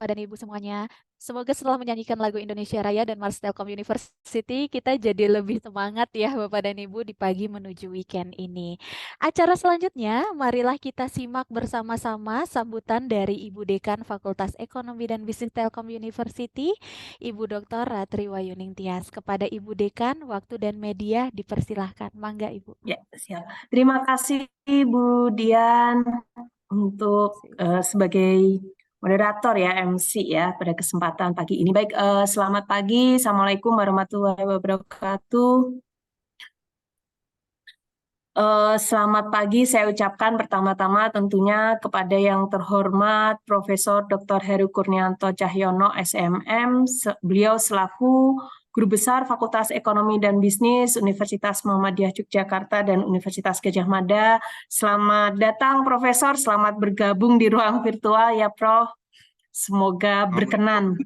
Bapak dan Ibu semuanya. Semoga setelah menyanyikan lagu Indonesia Raya dan Mars Telkom University, kita jadi lebih semangat ya Bapak dan Ibu di pagi menuju weekend ini. Acara selanjutnya, marilah kita simak bersama-sama sambutan dari Ibu Dekan Fakultas Ekonomi dan Bisnis Telkom University, Ibu Dr. Ratri Wayuning Tias. Kepada Ibu Dekan, waktu dan media dipersilahkan. Mangga Ibu. Ya, siap. Terima kasih Bu Dian untuk sebagai moderator ya, MC ya pada kesempatan pagi ini. Baik, selamat pagi. Assalamualaikum warahmatullahi wabarakatuh. Selamat pagi saya ucapkan pertama-tama tentunya kepada yang terhormat Profesor Dr. Heru Kurnianto Cahyono SMM, beliau selaku Guru Besar Fakultas Ekonomi dan Bisnis Universitas Muhammadiyah Yogyakarta dan Universitas Gadjah Mada. Selamat datang Profesor, selamat bergabung di ruang virtual ya Prof. Semoga berkenan.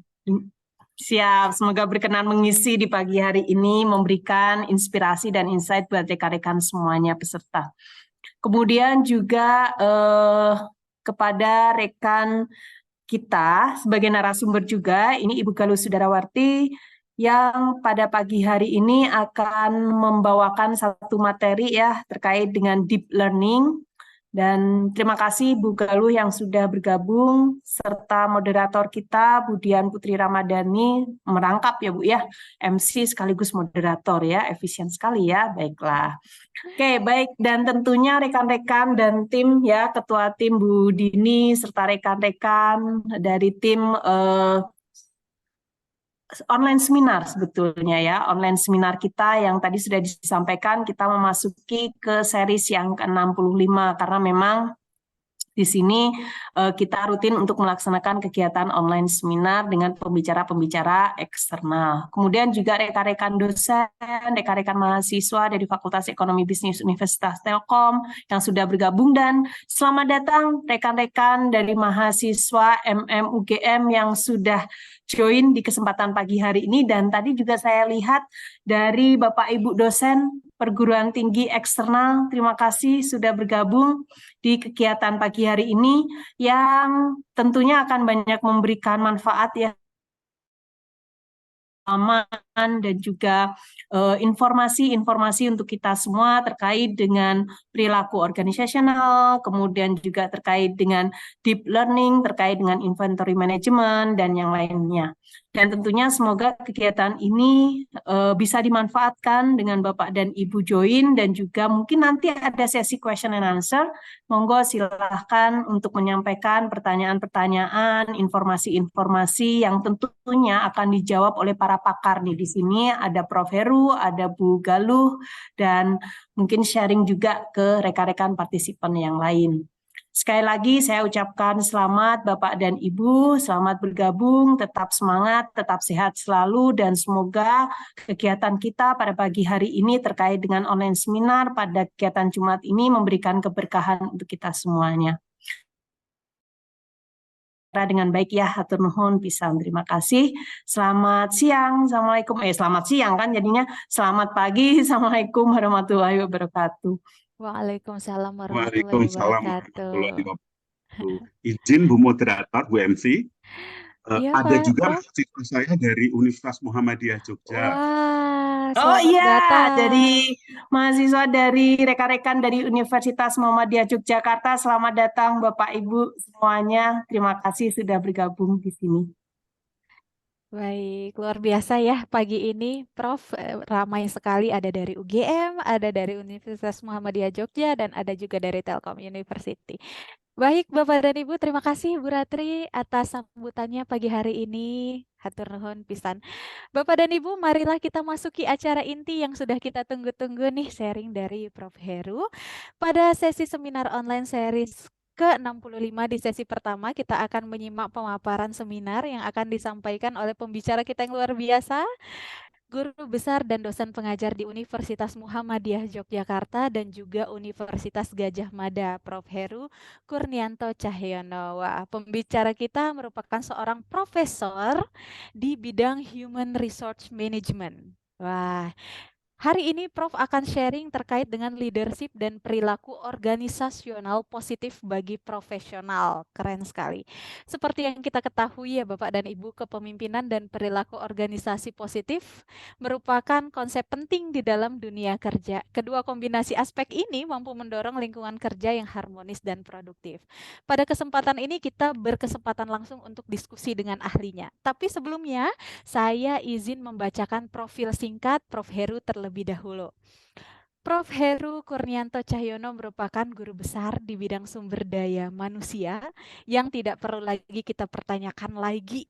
Siap, semoga berkenan mengisi di pagi hari ini, memberikan inspirasi dan insight buat rekan-rekan semuanya peserta. Kemudian juga kepada rekan kita sebagai narasumber juga, ini Ibu Galuh Sudarawati yang pada pagi hari ini akan membawakan satu materi ya terkait dengan deep learning. Dan terima kasih Bu Galuh yang sudah bergabung, serta moderator kita Bu Dian Putri Ramadhani, merangkap ya Bu ya, MC sekaligus moderator ya, efisien sekali ya, baiklah. Oke, baik, dan tentunya rekan-rekan dan tim ya, Ketua Tim Bu Dini, serta rekan-rekan dari tim online seminar sebetulnya ya, online seminar kita yang tadi sudah disampaikan, kita memasuki ke series yang ke-65 karena memang di sini kita rutin untuk melaksanakan kegiatan online seminar dengan pembicara-pembicara eksternal. Kemudian juga rekan-rekan dosen, rekan-rekan mahasiswa dari Fakultas Ekonomi Bisnis Universitas Telkom yang sudah bergabung, dan selamat datang rekan-rekan dari mahasiswa UGM yang sudah join di kesempatan pagi hari ini. Dan tadi juga saya lihat dari Bapak Ibu dosen perguruan tinggi eksternal, terima kasih sudah bergabung di kegiatan pagi hari ini yang tentunya akan banyak memberikan manfaat ya, aman dan juga informasi-informasi untuk kita semua terkait dengan perilaku organisasional, kemudian juga terkait dengan deep learning, terkait dengan inventory management dan yang lainnya. Dan tentunya semoga kegiatan ini bisa dimanfaatkan dengan Bapak dan Ibu join, dan juga mungkin nanti ada sesi question and answer. Monggo silahkan untuk menyampaikan pertanyaan-pertanyaan, informasi-informasi yang tentunya akan dijawab oleh para pakar nih. Di sini ada Prof. Heru, ada Bu Galuh, dan mungkin sharing juga ke rekan-rekan partisipan yang lain. Sekali lagi saya ucapkan selamat Bapak dan Ibu, selamat bergabung, tetap semangat, tetap sehat selalu, dan semoga kegiatan kita pada pagi hari ini terkait dengan online seminar pada kegiatan Jumat ini memberikan keberkahan untuk kita semuanya. Dengan baik ya, hatur nuhun pisan, terima kasih. Selamat siang, assalamualaikum. Selamat siang kan jadinya, selamat pagi, assalamualaikum warahmatullahi wabarakatuh. Waalaikumsalam warahmatullahi Waalaikumsalam wabarakatuh. warahmatullahi wabarakatuh. Izin Bu Moderator, Bu MC. Iya Ada Pak, juga Prof. mahasiswa saya dari Universitas Muhammadiyah Jogja. Wah, Oh selamat iya, datang. dari mahasiswa dari rekan-rekan dari Universitas Muhammadiyah Yogyakarta, selamat datang Bapak Ibu semuanya. Terima kasih sudah bergabung di sini. Baik, luar biasa ya pagi ini, Prof. Ramai sekali, ada dari UGM, ada dari Universitas Muhammadiyah Jogja, dan ada juga dari Telkom University. Baik, Bapak dan Ibu, terima kasih Bu Ratri atas sambutannya pagi hari ini. Hatur nuhun pisan. Bapak dan Ibu, marilah kita masuki acara inti yang sudah kita tunggu-tunggu nih, sharing dari Prof. Heru. Pada sesi seminar online series ke-65 di sesi pertama, kita akan menyimak pemaparan seminar yang akan disampaikan oleh pembicara kita yang luar biasa, Guru Besar dan dosen pengajar di Universitas Muhammadiyah Yogyakarta dan juga Universitas Gadjah Mada, Prof. Heru Kurnianto Cahyono. Wah, pembicara kita merupakan seorang profesor di bidang Human Resource Management. Wah, Hari ini Prof akan sharing terkait dengan leadership dan perilaku organisasional positif bagi profesional. Keren sekali. Seperti yang kita ketahui ya Bapak dan Ibu, kepemimpinan dan perilaku organisasi positif merupakan konsep penting di dalam dunia kerja. Kedua kombinasi aspek ini mampu mendorong lingkungan kerja yang harmonis dan produktif. Pada kesempatan ini kita berkesempatan langsung untuk diskusi dengan ahlinya. Tapi sebelumnya, saya izin membacakan profil singkat Prof Heru terlebih dahulu. Prof Heru Kurnianto Cahyono merupakan guru besar di bidang sumber daya manusia yang tidak perlu lagi kita pertanyakan lagi,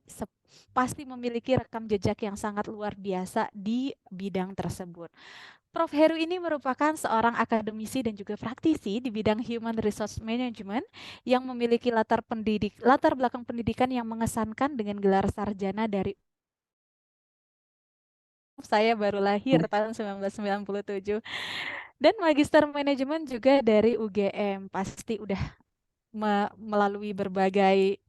pasti memiliki rekam jejak yang sangat luar biasa di bidang tersebut. Prof Heru ini merupakan seorang akademisi dan juga praktisi di bidang Human Resource Management yang memiliki latar belakang pendidikan yang mengesankan dengan gelar sarjana dari saya baru lahir tahun 1997 dan magister manajemen juga dari UGM. Pasti udah melalui berbagai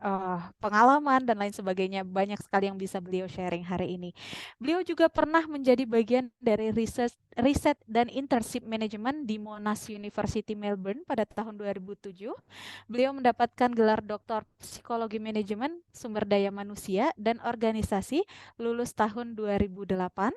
pengalaman dan lain sebagainya, banyak sekali yang bisa beliau sharing hari ini. Beliau juga pernah menjadi bagian dari riset dan internship manajemen di Monash University Melbourne pada tahun 2007. Beliau mendapatkan gelar doktor psikologi manajemen sumber daya manusia dan organisasi lulus tahun 2008.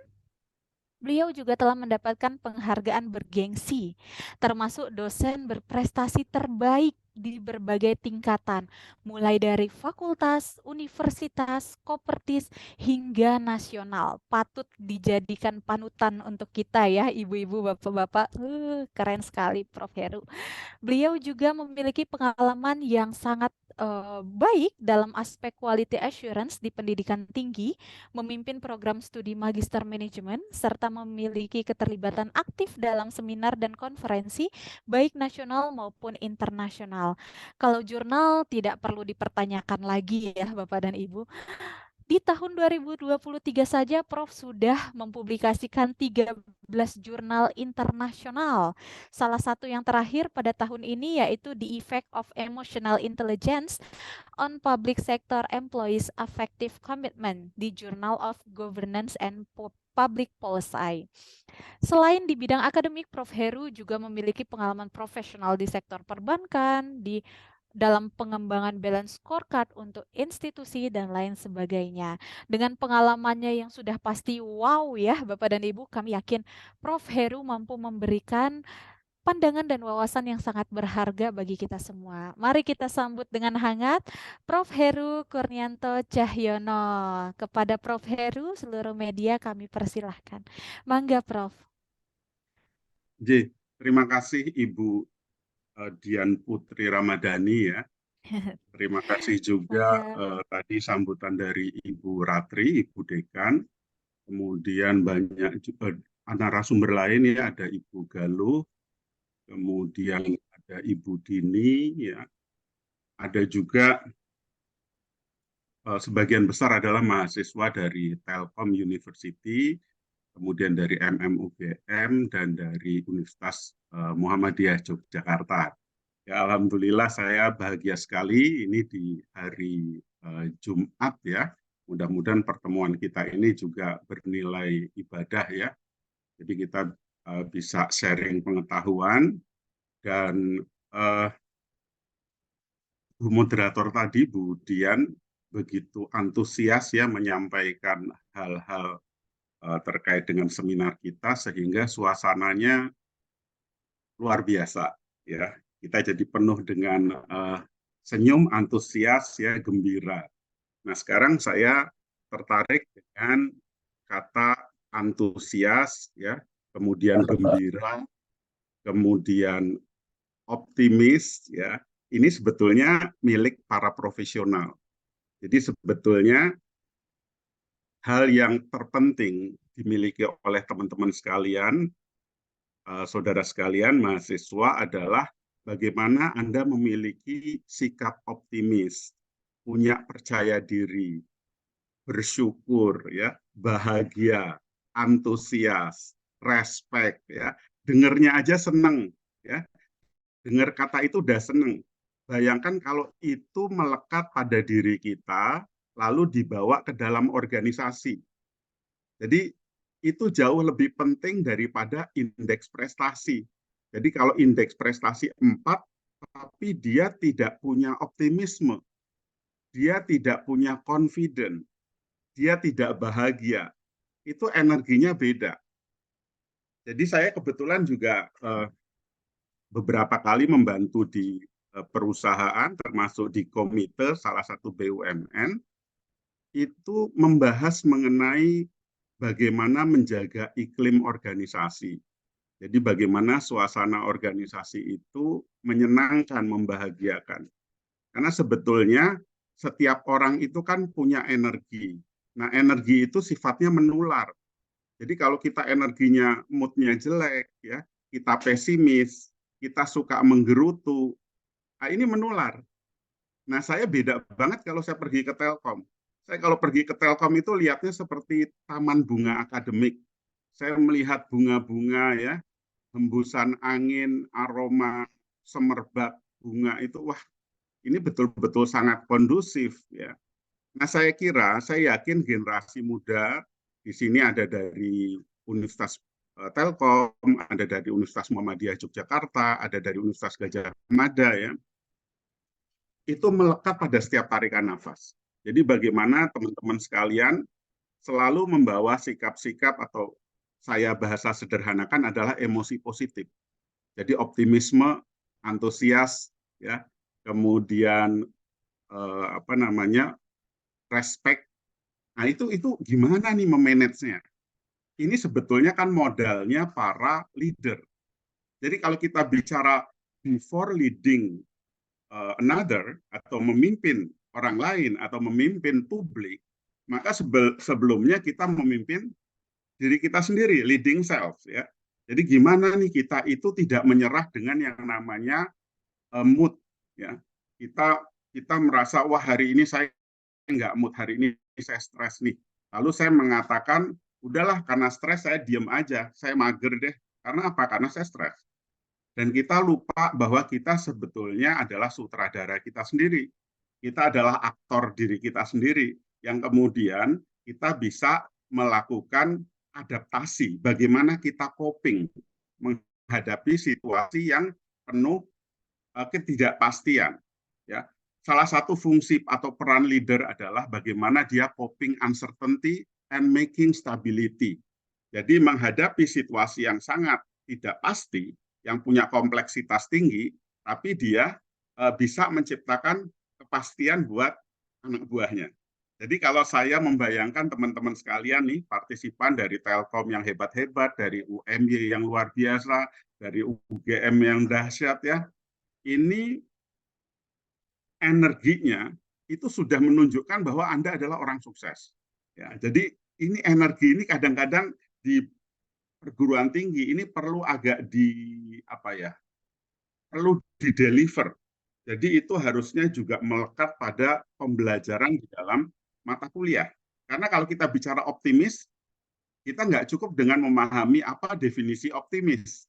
Beliau juga telah mendapatkan penghargaan bergengsi, termasuk dosen berprestasi terbaik di berbagai tingkatan, mulai dari fakultas, universitas, kopertis, hingga nasional. Patut dijadikan panutan untuk kita ya, ibu-ibu, bapak-bapak. Keren sekali Prof Heru. Beliau juga memiliki pengalaman yang sangat baik dalam aspek quality assurance di pendidikan tinggi, memimpin program studi magister manajemen, serta memiliki keterlibatan aktif dalam seminar dan konferensi, baik nasional maupun internasional. Kalau jurnal tidak perlu dipertanyakan lagi ya Bapak dan Ibu. Di tahun 2023 saja Prof sudah mempublikasikan 13 jurnal internasional. Salah satu yang terakhir pada tahun ini yaitu The Effect of Emotional Intelligence on Public Sector Employees Affective Commitment di Journal of Governance and Public Policy. Selain di bidang akademik, Prof Heru juga memiliki pengalaman profesional di sektor perbankan, dalam pengembangan balance scorecard untuk institusi dan lain sebagainya. Dengan pengalamannya yang sudah pasti wow ya Bapak dan Ibu, kami yakin Prof Heru mampu memberikan pandangan dan wawasan yang sangat berharga bagi kita semua. Mari kita sambut dengan hangat Prof Heru Kurnianto Cahyono. Kepada Prof Heru, seluruh media kami persilahkan. Mangga Prof. Terima kasih Ibu Dian Putri Ramadhani ya. Terima kasih juga tadi sambutan dari Ibu Ratri, Ibu Dekan. Kemudian banyak narasumber lain ya, ada Ibu Galuh, kemudian ada Ibu Dini ya. Ada juga sebagian besar adalah mahasiswa dari Telkom University, kemudian dari MMUGM dan dari Universitas Muhammadiyah Yogyakarta. Ya, alhamdulillah saya bahagia sekali ini di hari Jumat ya. Mudah-mudahan pertemuan kita ini juga bernilai ibadah ya. Jadi kita bisa sharing pengetahuan dan Bu moderator tadi Bu Dian begitu antusias ya menyampaikan hal-hal terkait dengan seminar kita sehingga suasananya luar biasa ya. Kita jadi penuh dengan senyum, antusias ya, gembira. Nah, sekarang saya tertarik dengan kata antusias ya, kemudian gembira, kemudian optimis ya. Ini sebetulnya milik para profesional. Jadi sebetulnya hal yang terpenting dimiliki oleh teman-teman sekalian, saudara sekalian, mahasiswa adalah bagaimana Anda memiliki sikap optimis, punya percaya diri, bersyukur, ya, bahagia, antusias, respect, ya, dengernya aja seneng, ya, dengar kata itu udah seneng. Bayangkan kalau itu melekat pada diri kita, lalu dibawa ke dalam organisasi. Jadi itu jauh lebih penting daripada indeks prestasi. Jadi kalau indeks prestasi 4, tapi dia tidak punya optimisme, dia tidak punya confident, dia tidak bahagia, itu energinya beda. Jadi saya kebetulan juga beberapa kali membantu di perusahaan, termasuk di komite salah satu BUMN, itu membahas mengenai bagaimana menjaga iklim organisasi. Jadi bagaimana suasana organisasi itu menyenangkan, membahagiakan. Karena sebetulnya setiap orang itu kan punya energi. Nah, energi itu sifatnya menular. Jadi kalau kita energinya, moodnya jelek, ya, kita pesimis, kita suka menggerutu, nah ini menular. Nah, saya beda banget kalau saya pergi ke Telkom. Saya kalau pergi ke Telkom itu lihatnya seperti taman bunga akademik. Saya melihat bunga-bunga, ya, hembusan angin, aroma semerbak bunga itu, wah, ini betul-betul sangat kondusif, ya. Nah, saya yakin generasi muda di sini ada dari Universitas Telkom, ada dari Universitas Muhammadiyah Yogyakarta, ada dari Universitas Gajah Mada, ya. Itu melekat pada setiap tarikan nafas. Jadi bagaimana teman-teman sekalian selalu membawa sikap-sikap, atau saya bahasa sederhanakan adalah emosi positif. Jadi optimisme, antusias, ya, kemudian respect. Nah, itu gimana nih memanagenya? Ini sebetulnya kan modalnya para leader. Jadi kalau kita bicara before leading another, atau memimpin orang lain, atau memimpin publik, maka sebelumnya kita memimpin diri kita sendiri, leading self, ya. Jadi gimana nih kita itu tidak menyerah dengan yang namanya mood, ya. Kita merasa, wah, hari ini saya nggak mood, hari ini saya stres nih. Lalu saya mengatakan, udahlah, karena stres saya diem aja, saya mager deh. Karena apa? Karena saya stres. Dan kita lupa bahwa kita sebetulnya adalah sutradara kita sendiri. Kita adalah aktor diri kita sendiri, yang kemudian kita bisa melakukan adaptasi, bagaimana kita coping menghadapi situasi yang penuh ketidakpastian. Ya, salah satu fungsi atau peran leader adalah bagaimana dia coping uncertainty and making stability. Jadi menghadapi situasi yang sangat tidak pasti, yang punya kompleksitas tinggi, tapi dia bisa menciptakan kepastian buat anak buahnya. Jadi kalau saya membayangkan teman-teman sekalian nih, partisipan dari Telkom yang hebat-hebat, dari UMY yang luar biasa, dari UGM yang dahsyat, ya, ini energinya itu sudah menunjukkan bahwa Anda adalah orang sukses. Ya, jadi ini energi ini kadang-kadang di perguruan tinggi ini perlu agak perlu di-deliver. Jadi itu harusnya juga melekat pada pembelajaran di dalam mata kuliah. Karena kalau kita bicara optimis, kita nggak cukup dengan memahami apa definisi optimis.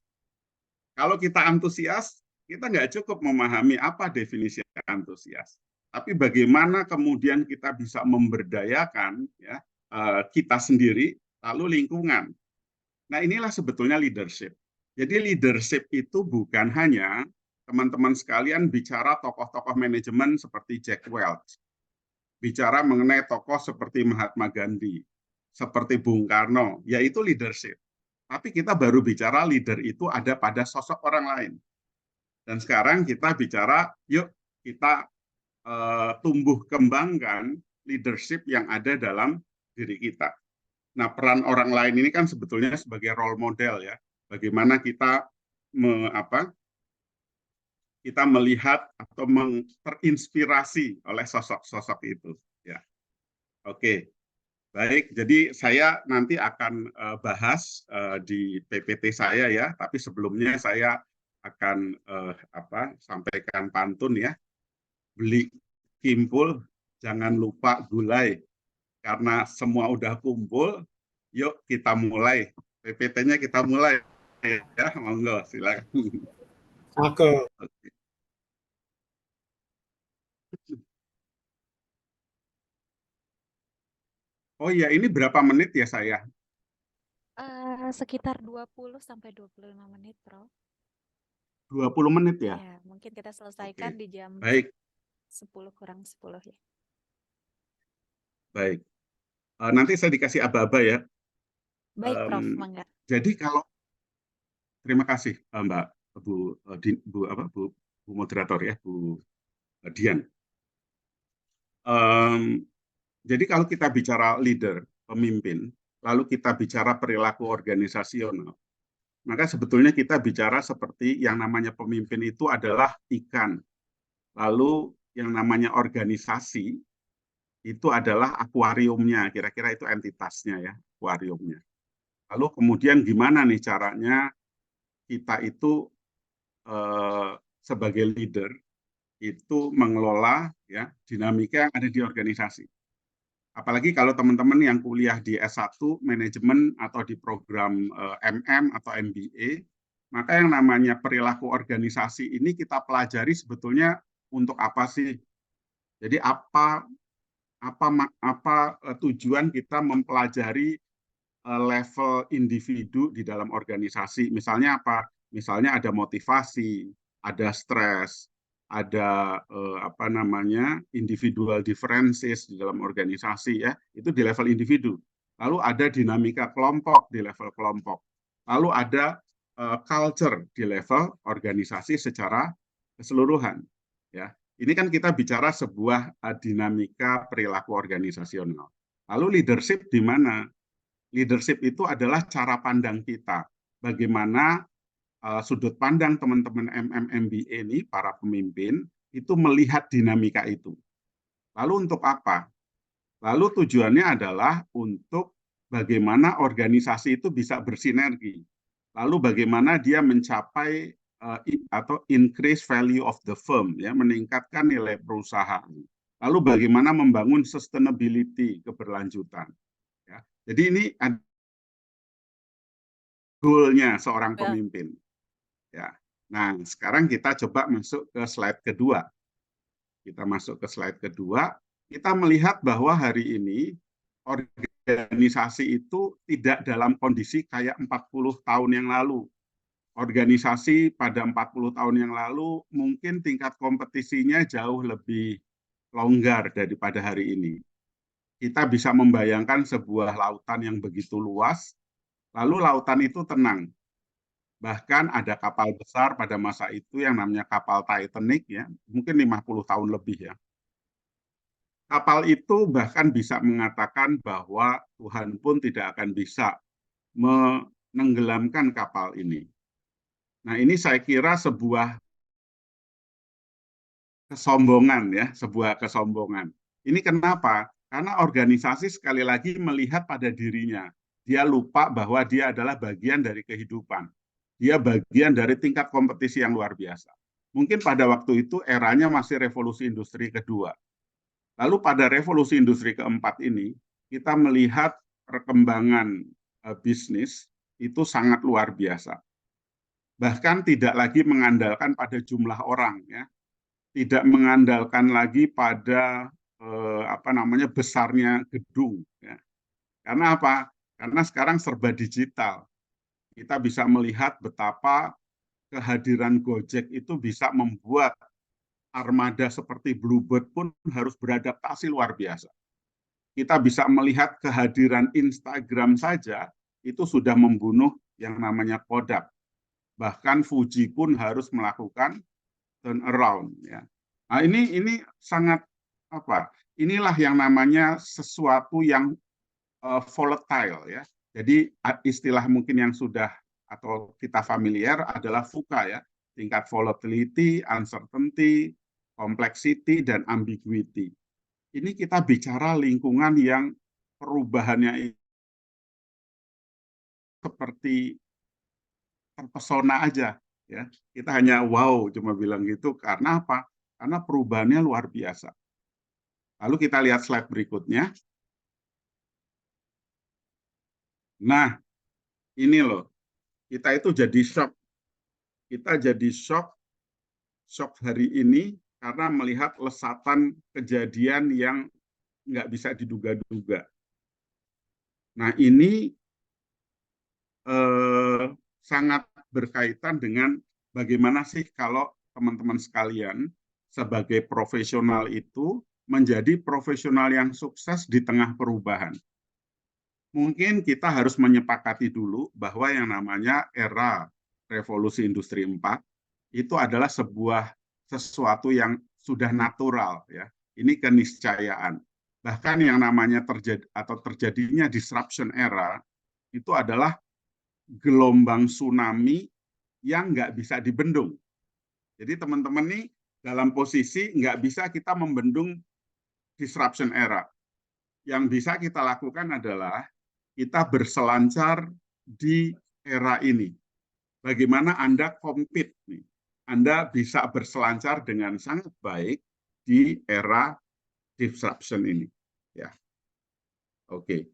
Kalau kita antusias, kita nggak cukup memahami apa definisi antusias. Tapi bagaimana kemudian kita bisa memberdayakan, ya, kita sendiri, lalu lingkungan. Nah, inilah sebetulnya leadership. Jadi leadership itu bukan hanya teman-teman sekalian bicara tokoh-tokoh manajemen seperti Jack Welch, bicara mengenai tokoh seperti Mahatma Gandhi, seperti Bung Karno, yaitu leadership. Tapi kita baru bicara leader itu ada pada sosok orang lain. Dan sekarang kita bicara, yuk kita tumbuh kembangkan leadership yang ada dalam diri kita. Nah, peran orang lain ini kan sebetulnya sebagai role model, ya. Bagaimana kita kita melihat atau terinspirasi oleh sosok-sosok itu, ya. Oke. Baik, jadi saya nanti akan bahas di PPT saya, ya, tapi sebelumnya saya akan sampaikan pantun, ya. Beli kimpul, jangan lupa gulai. Karena semua udah kumpul, yuk kita mulai. PPT-nya kita mulai, ya, monggo, silakan. Oke. Oh iya, ini berapa menit ya saya? Sekitar 20 sampai 25 menit, Prof. 20 menit ya? Ya, mungkin kita selesaikan Oke. di jam Baik, 10 kurang 10 ya. baik. Nanti saya dikasih aba-aba ya. Baik, Prof. Em, Mangga. jadi kalau terima kasih Mbak Bu moderator ya, Bu Dian. Jadi kalau kita bicara leader, pemimpin, lalu kita bicara perilaku organisasional, maka sebetulnya kita bicara seperti yang namanya pemimpin itu adalah ikan. Lalu yang namanya organisasi itu adalah akuariumnya, kira-kira itu entitasnya ya, akuariumnya. Lalu kemudian gimana nih caranya kita itu sebagai leader itu mengelola ya dinamika yang ada di organisasi. Apalagi kalau teman-teman yang kuliah di S1 manajemen atau di program MM atau MBA, maka yang namanya perilaku organisasi ini kita pelajari sebetulnya untuk apa sih? Jadi apa tujuan kita mempelajari level individu di dalam organisasi? Misalnya apa? Misalnya ada motivasi, ada stres, ada apa namanya individual differences di dalam organisasi ya, itu di level individu. Lalu ada dinamika kelompok di level kelompok. Lalu ada culture di level organisasi secara keseluruhan. Ya, ini kan kita bicara sebuah dinamika perilaku organisasional. Lalu leadership di mana? Leadership itu adalah cara pandang kita. Bagaimana sudut pandang teman-teman MMMBA ini, para pemimpin, itu melihat dinamika itu. Lalu untuk apa? Lalu tujuannya adalah untuk bagaimana organisasi itu bisa bersinergi. Lalu bagaimana dia mencapai atau increase value of the firm, ya, meningkatkan nilai perusahaan. Lalu bagaimana membangun sustainability, keberlanjutan. Ya. Jadi ini goal-nya seorang pemimpin. Ya. Nah, sekarang kita coba masuk ke slide kedua. Kita masuk ke slide kedua, kita melihat bahwa hari ini organisasi itu tidak dalam kondisi kayak 40 tahun yang lalu. Organisasi pada 40 tahun yang lalu mungkin tingkat kompetisinya jauh lebih longgar daripada hari ini. Kita bisa membayangkan sebuah lautan yang begitu luas, lalu lautan itu tenang. Bahkan ada kapal besar pada masa itu yang namanya kapal Titanic ya, mungkin 50 tahun lebih ya. Kapal itu bahkan bisa mengatakan bahwa Tuhan pun tidak akan bisa menenggelamkan kapal ini. Nah, ini saya kira sebuah kesombongan ya, sebuah kesombongan. Ini kenapa? Karena organisasi sekali lagi melihat pada dirinya. Dia lupa bahwa dia adalah bagian dari kehidupan. Dia bagian dari tingkat kompetisi yang luar biasa. Mungkin pada waktu itu eranya masih revolusi industri kedua. Lalu pada revolusi industri keempat ini, kita melihat perkembangan bisnis itu sangat luar biasa. Bahkan tidak lagi mengandalkan pada jumlah orang, ya, tidak mengandalkan lagi pada apa namanya besarnya gedung. Ya. Karena apa? Karena sekarang serba digital. Kita bisa melihat betapa kehadiran Gojek itu bisa membuat armada seperti Bluebird pun harus beradaptasi luar biasa. Kita bisa melihat kehadiran Instagram saja itu sudah membunuh yang namanya Kodak. Bahkan Fuji pun harus melakukan turnaround. Ya. Nah, ini sangat apa? Inilah yang namanya sesuatu yang volatile ya. Jadi istilah mungkin yang sudah atau kita familiar adalah VUCA ya, tingkat volatility, uncertainty, complexity, dan ambiguity. Ini kita bicara lingkungan yang perubahannya seperti terpesona aja ya. Kita hanya wow cuma bilang gitu karena apa? Karena perubahannya luar biasa. Lalu kita lihat slide berikutnya. Nah, ini loh. Kita itu jadi shock. Kita jadi shock hari ini karena melihat lesatan kejadian yang nggak bisa diduga-duga. Nah, ini sangat berkaitan dengan bagaimana sih kalau teman-teman sekalian sebagai profesional itu menjadi profesional yang sukses di tengah perubahan. Mungkin kita harus menyepakati dulu bahwa yang namanya era revolusi industri 4 itu adalah sesuatu yang sudah natural, ya. Ini keniscayaan. Bahkan yang namanya terjadinya disruption era itu adalah gelombang tsunami yang nggak bisa dibendung. Jadi teman-teman nih dalam posisi nggak bisa kita membendung disruption era. Yang bisa kita lakukan adalah kita berselancar di era ini. Bagaimana Anda compete nih? Anda bisa berselancar dengan sangat baik di era disruption ini. Ya, oke.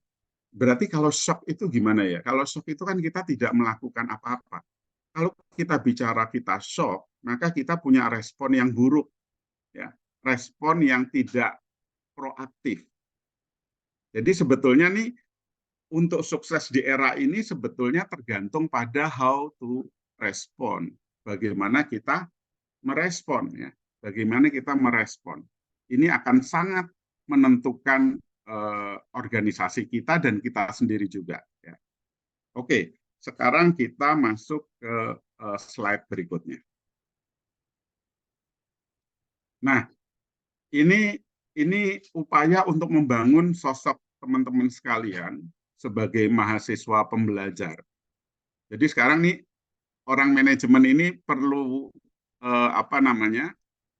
Berarti kalau shock itu gimana ya? Kalau shock itu kan kita tidak melakukan apa-apa. Kalau kita bicara kita shock, maka kita punya respon yang buruk, ya, respon yang tidak proaktif. Jadi sebetulnya nih untuk sukses di era ini sebetulnya tergantung pada how to respond. Bagaimana kita merespon, ya. Bagaimana kita merespon. Ini akan sangat menentukan organisasi kita dan kita sendiri juga, ya. Oke, sekarang kita masuk ke slide berikutnya. Nah, ini upaya untuk membangun sosok teman-teman sekalian sebagai mahasiswa pembelajar. Jadi sekarang nih orang manajemen ini perlu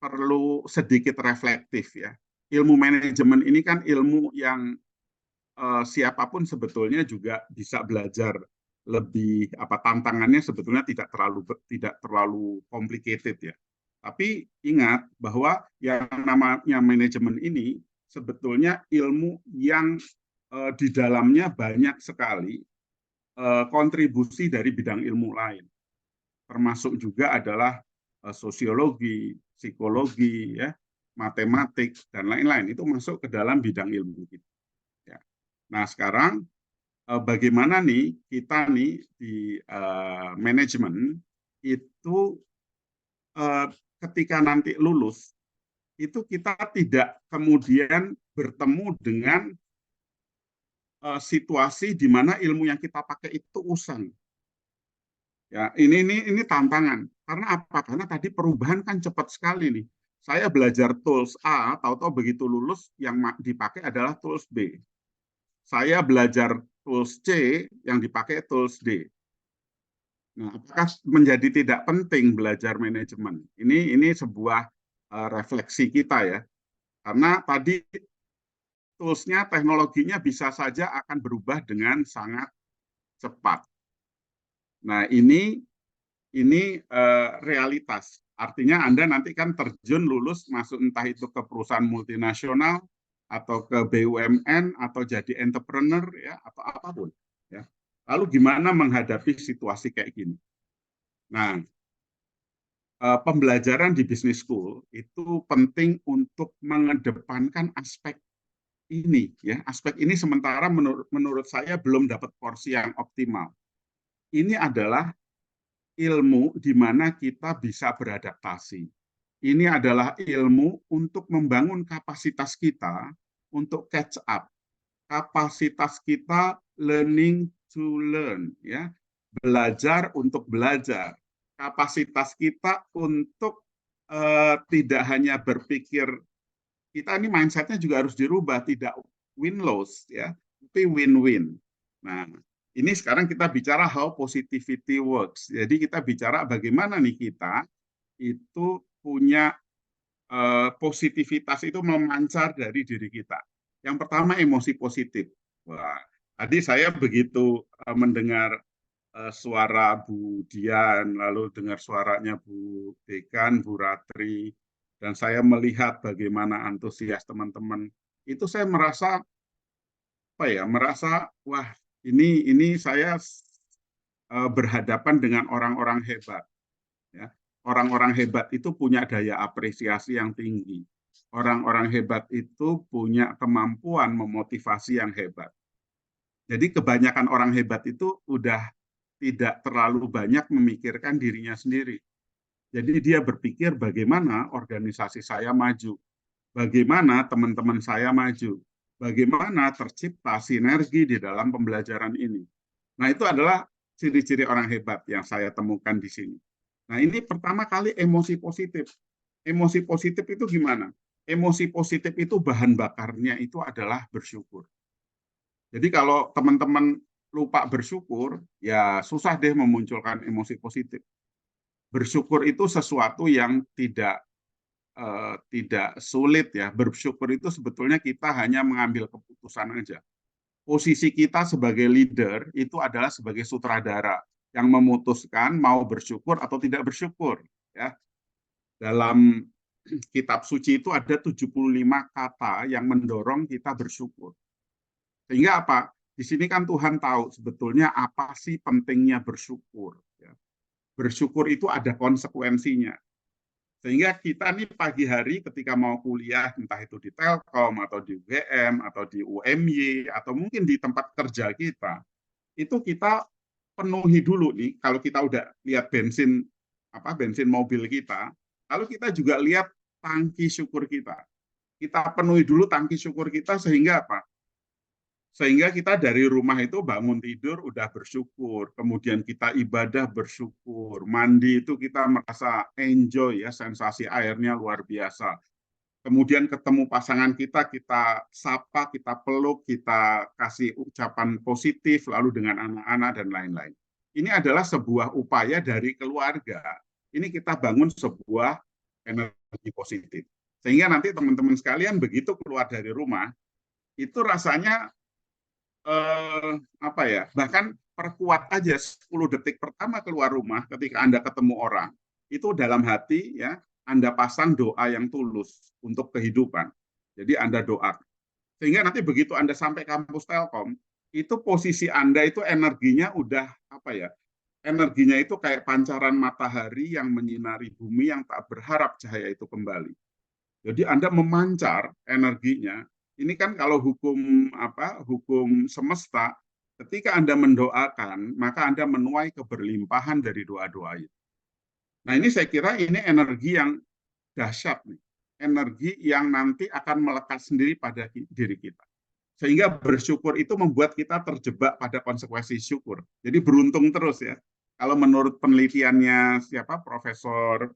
perlu sedikit reflektif, ya. Ilmu manajemen ini kan ilmu yang siapapun sebetulnya juga bisa belajar lebih, tantangannya sebetulnya tidak terlalu complicated, ya. Tapi ingat bahwa yang namanya manajemen ini sebetulnya ilmu yang di dalamnya banyak sekali kontribusi dari bidang ilmu lain, termasuk juga adalah sosiologi, psikologi, ya, matematik dan lain-lain, itu masuk ke dalam bidang ilmu kita. Ya. Nah sekarang bagaimana nih kita nih di manajemen itu ketika nanti lulus itu kita tidak kemudian bertemu dengan situasi di mana ilmu yang kita pakai itu usang. Ya, ini tantangan. Karena apa? Karena tadi perubahan kan cepat sekali nih. Saya belajar tools A, tahu-tahu begitu lulus yang dipakai adalah tools B. Saya belajar tools C, yang dipakai tools D. Nah, apakah menjadi tidak penting belajar manajemen? Ini sebuah refleksi kita, ya. Karena tadi tools-nya, teknologinya bisa saja akan berubah dengan sangat cepat. Nah, ini realitas. Artinya Anda nanti kan terjun lulus masuk entah itu ke perusahaan multinasional atau ke BUMN atau jadi entrepreneur, ya, atau apapun, ya. Lalu gimana menghadapi situasi kayak gini? Nah, pembelajaran di business school itu penting untuk mengedepankan aspek ini, ya. Aspek ini sementara menurut saya belum dapat porsi yang optimal. Ini adalah ilmu di mana kita bisa beradaptasi. Ini adalah ilmu untuk membangun kapasitas kita untuk catch up. Kapasitas kita learning to learn, ya. Belajar untuk belajar. Kapasitas kita untuk tidak hanya berpikir, kita ini mindsetnya juga harus dirubah, tidak win-lose, ya, tapi win-win. Nah, ini sekarang kita bicara how positivity works. Jadi kita bicara bagaimana nih kita itu punya positivitas itu memancar dari diri kita. Yang pertama emosi positif. Wah, tadi saya begitu mendengar suara Bu Dian, lalu dengar suaranya Bu Dekan, Bu Ratri, dan saya melihat bagaimana antusias teman-teman. Itu saya merasa wah, ini saya berhadapan dengan orang-orang hebat, ya. Orang-orang hebat itu punya daya apresiasi yang tinggi. Orang-orang hebat itu punya kemampuan memotivasi yang hebat. Jadi kebanyakan orang hebat itu udah tidak terlalu banyak memikirkan dirinya sendiri. Jadi dia berpikir bagaimana organisasi saya maju, bagaimana teman-teman saya maju, bagaimana tercipta sinergi di dalam pembelajaran ini. Nah, itu adalah ciri-ciri orang hebat yang saya temukan di sini. Nah, ini pertama kali emosi positif. Emosi positif itu gimana? Emosi positif itu bahan bakarnya itu adalah bersyukur. Jadi kalau teman-teman lupa bersyukur, ya susah deh memunculkan emosi positif. Bersyukur itu sesuatu yang tidak sulit ya. Bersyukur itu sebetulnya kita hanya mengambil keputusan aja. Posisi kita sebagai leader itu adalah sebagai sutradara yang memutuskan mau bersyukur atau tidak bersyukur ya. Dalam kitab suci itu ada 75 kata yang mendorong kita bersyukur. Sehingga apa? Di sini kan Tuhan tahu sebetulnya apa sih pentingnya bersyukur ya. Bersyukur itu ada konsekuensinya. Sehingga kita nih pagi hari ketika mau kuliah, entah itu di Telkom, atau di UGM, atau di UMY, atau mungkin di tempat kerja kita, itu kita penuhi dulu nih, kalau kita udah lihat bensin mobil kita, lalu kita juga lihat tangki syukur kita. Kita penuhi dulu tangki syukur kita sehingga apa? Sehingga kita dari rumah itu bangun tidur udah bersyukur, kemudian kita ibadah bersyukur, mandi itu kita merasa enjoy ya, sensasi airnya luar biasa. Kemudian ketemu pasangan kita sapa, kita peluk, kita kasih ucapan positif, lalu dengan anak-anak dan lain-lain. Ini adalah sebuah upaya dari keluarga. Ini kita bangun sebuah energi positif. Sehingga nanti teman-teman sekalian begitu keluar dari rumah, itu rasanya bahkan perkuat aja 10 detik pertama keluar rumah ketika Anda ketemu orang, itu dalam hati ya, Anda pasang doa yang tulus untuk kehidupan. Jadi Anda doa. Sehingga nanti begitu Anda sampai kampus Telkom, itu posisi Anda itu energinya udah energinya itu kayak pancaran matahari yang menyinari bumi yang tak berharap cahaya itu kembali. Jadi Anda memancar energinya. Ini kan kalau hukum semesta, ketika Anda mendoakan, maka Anda menuai keberlimpahan dari doa-doa itu. Nah, ini saya kira ini energi yang dahsyat nih. Energi yang nanti akan melekat sendiri pada diri kita. Sehingga bersyukur itu membuat kita terjebak pada konsekuensi syukur. Jadi beruntung terus ya. Kalau menurut penelitiannya Profesor,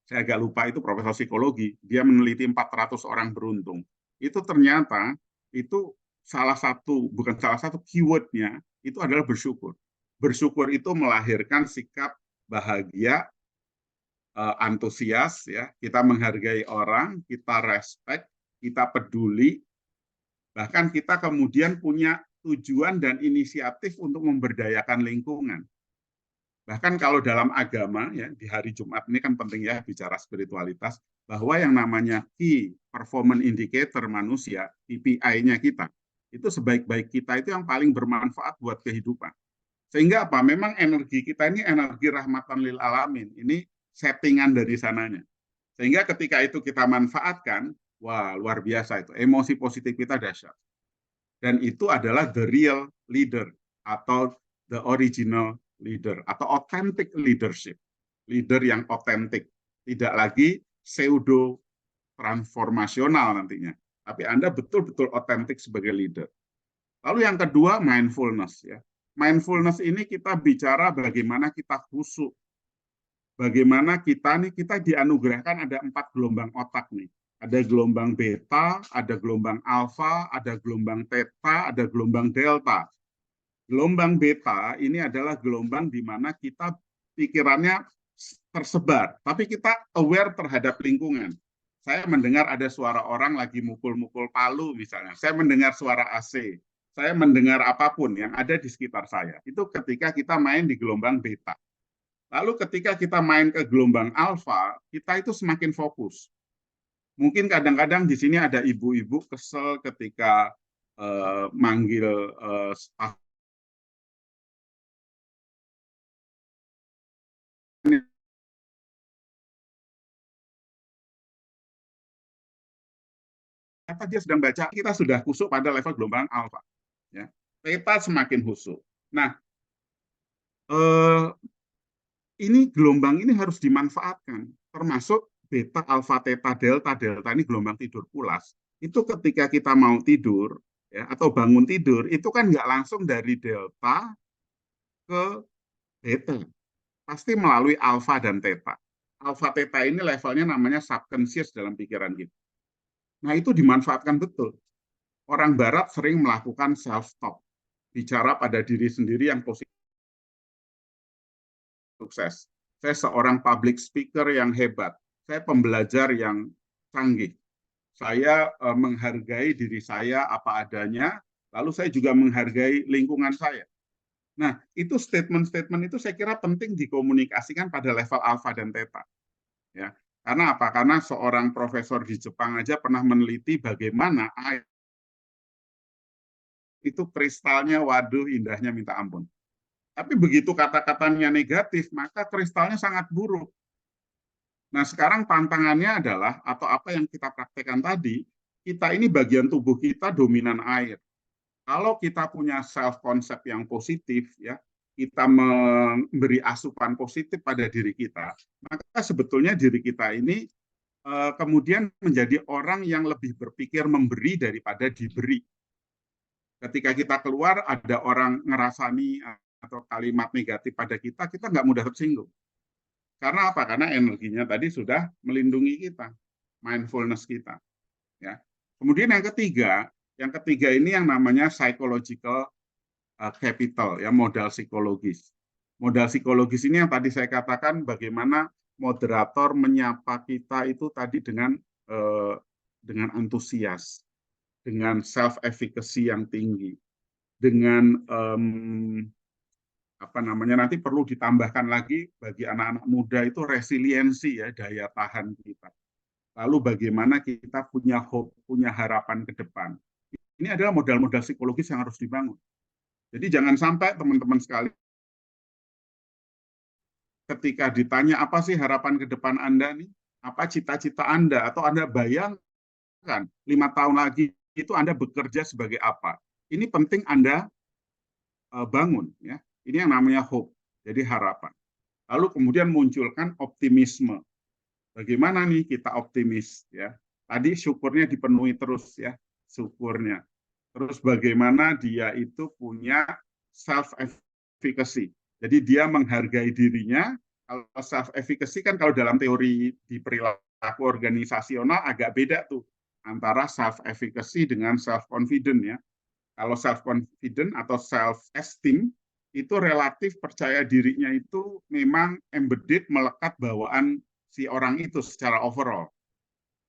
saya agak lupa itu profesor psikologi, dia meneliti 400 orang beruntung. Itu ternyata itu bukan salah satu keywordnya itu adalah bersyukur. Bersyukur itu melahirkan sikap bahagia, antusias ya, kita menghargai orang, kita respect, kita peduli, bahkan kita kemudian punya tujuan dan inisiatif untuk memberdayakan lingkungan. Bahkan kalau dalam agama, ya di hari Jumat ini kan penting ya bicara spiritualitas, bahwa yang namanya key performance indicator manusia, KPI-nya kita, itu sebaik-baik kita itu yang paling bermanfaat buat kehidupan. Sehingga apa? Memang energi kita ini energi rahmatan lil alamin. Ini settingan dari sananya. Sehingga ketika itu kita manfaatkan, wah luar biasa itu. Emosi positif kita dahsyat. Dan itu adalah the real leader atau the original leader atau authentic leadership. Leader yang otentik. Tidak lagi pseudo transformasional nantinya. Tapi Anda betul-betul otentik sebagai leader. Lalu yang kedua, mindfulness ya. Mindfulness ini kita bicara bagaimana kita khusyuk. Bagaimana kita dianugerahkan ada 4 gelombang otak nih. Ada gelombang beta, ada gelombang alfa, ada gelombang theta, ada gelombang delta. Gelombang beta ini adalah gelombang di mana kita pikirannya tersebar, tapi kita aware terhadap lingkungan. Saya mendengar ada suara orang lagi mukul-mukul palu misalnya. Saya mendengar suara AC. Saya mendengar apapun yang ada di sekitar saya. Itu ketika kita main di gelombang beta. Lalu ketika kita main ke gelombang alfa, kita itu semakin fokus. Mungkin kadang-kadang di sini ada ibu-ibu kesel ketika manggil staff. Ternyata dia sedang baca, kita sudah khusyuk pada level gelombang alfa. Ya. Theta semakin khusyuk. Nah, eh, ini gelombang ini harus dimanfaatkan, termasuk beta, alfa, theta, delta. Delta ini gelombang tidur pulas. Itu ketika kita mau tidur ya, atau bangun tidur, itu kan nggak langsung dari delta ke beta, pasti melalui alfa dan theta. Alfa theta ini levelnya namanya subconscious dalam pikiran kita. Nah, itu dimanfaatkan betul. Orang barat sering melakukan self-talk, bicara pada diri sendiri yang positif, sukses. Saya seorang public speaker yang hebat. Saya pembelajar yang canggih. Saya menghargai diri saya apa adanya, lalu saya juga menghargai lingkungan saya. Nah, itu statement-statement itu saya kira penting dikomunikasikan pada level alfa dan theta. Ya. Karena apa? Karena seorang profesor di Jepang aja pernah meneliti bagaimana air itu kristalnya, waduh, indahnya minta ampun. Tapi begitu kata-katanya negatif, maka kristalnya sangat buruk. Nah, sekarang tantangannya adalah, atau apa yang kita praktekkan tadi, kita ini bagian tubuh kita dominan air. Kalau kita punya self-concept yang positif, ya, kita memberi asupan positif pada diri kita, maka sebetulnya diri kita ini kemudian menjadi orang yang lebih berpikir memberi daripada diberi. Ketika kita keluar, ada orang ngerasani atau kalimat negatif pada kita, kita nggak mudah tersinggung. Karena apa? Karena energinya tadi sudah melindungi kita, mindfulness kita. Ya. Kemudian yang ketiga ini yang namanya psychological capital, ya, modal psikologis. Modal psikologis ini yang tadi saya katakan bagaimana moderator menyapa kita itu tadi dengan antusias, dengan self efficacy yang tinggi, dengan apa namanya, nanti perlu ditambahkan lagi bagi anak-anak muda itu resiliensi, ya, daya tahan kita. Lalu bagaimana kita punya hope, punya harapan ke depan. Ini adalah modal-modal psikologis yang harus dibangun. Jadi jangan sampai teman-teman sekali ketika ditanya apa sih harapan ke depan Anda nih, apa cita-cita Anda, atau Anda bayangkan 5 tahun lagi itu Anda bekerja sebagai apa. Ini penting Anda bangun, ya. Ini yang namanya hope, jadi harapan. Lalu kemudian munculkan optimisme. Bagaimana nih kita optimis, ya? Tadi syukurnya dipenuhi terus, ya, syukurnya. Terus bagaimana dia itu punya self efficacy. Jadi dia menghargai dirinya. Kalau self efficacy kan kalau dalam teori di perilaku organisasional agak beda tuh antara self efficacy dengan self confident, ya. Kalau self confident atau self esteem itu relatif percaya dirinya itu memang embedded, melekat bawaan si orang itu secara overall.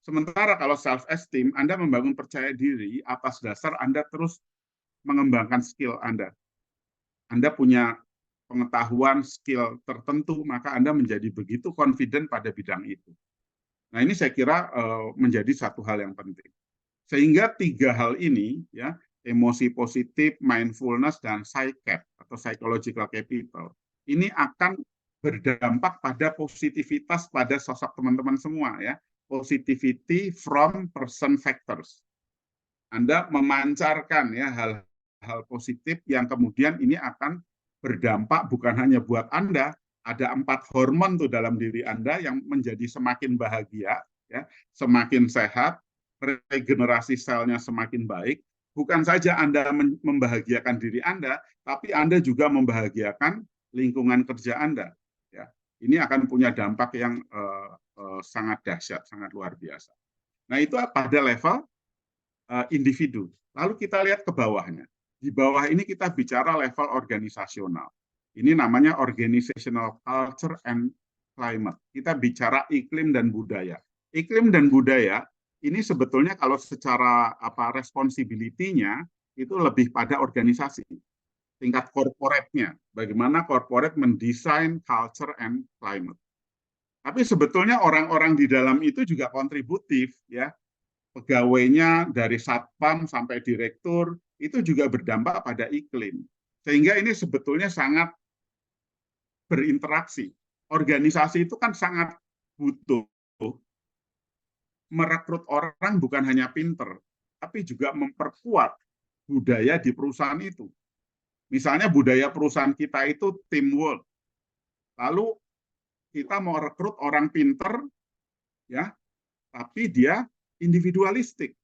Sementara kalau self esteem, Anda membangun percaya diri atas dasar Anda terus mengembangkan skill Anda. Anda punya pengetahuan, skill tertentu, maka Anda menjadi begitu confident pada bidang itu. Nah, ini saya kira menjadi satu hal yang penting. Sehingga 3 hal ini, ya, emosi positif, mindfulness, dan PsyCap atau psychological capital, ini akan berdampak pada positivitas pada sosok teman-teman semua, ya. Positivity from person factors. Anda memancarkan, ya, hal-hal positif yang kemudian ini akan berdampak bukan hanya buat Anda, ada 4 hormon tuh dalam diri Anda yang menjadi semakin bahagia, ya, semakin sehat, regenerasi selnya semakin baik. Bukan saja Anda membahagiakan diri Anda, tapi Anda juga membahagiakan lingkungan kerja Anda. Ya. Ini akan punya dampak yang sangat dahsyat, sangat luar biasa. Nah, itu pada level individu. Lalu kita lihat ke bawahnya. Di bawah ini kita bicara level organisasional. Ini namanya organizational culture and climate. Kita bicara iklim dan budaya. Iklim dan budaya ini sebetulnya kalau secara responsibility-nya itu lebih pada organisasi. Tingkat corporate-nya, bagaimana corporate mendesain culture and climate. Tapi sebetulnya orang-orang di dalam itu juga kontributif, ya. Pegawainya dari satpam sampai direktur itu juga berdampak pada iklim. Sehingga ini sebetulnya sangat berinteraksi. Organisasi itu kan sangat butuh merekrut orang bukan hanya pinter, tapi juga memperkuat budaya di perusahaan itu. Misalnya budaya perusahaan kita itu teamwork. Lalu kita mau rekrut orang pinter, ya, tapi dia individualistik.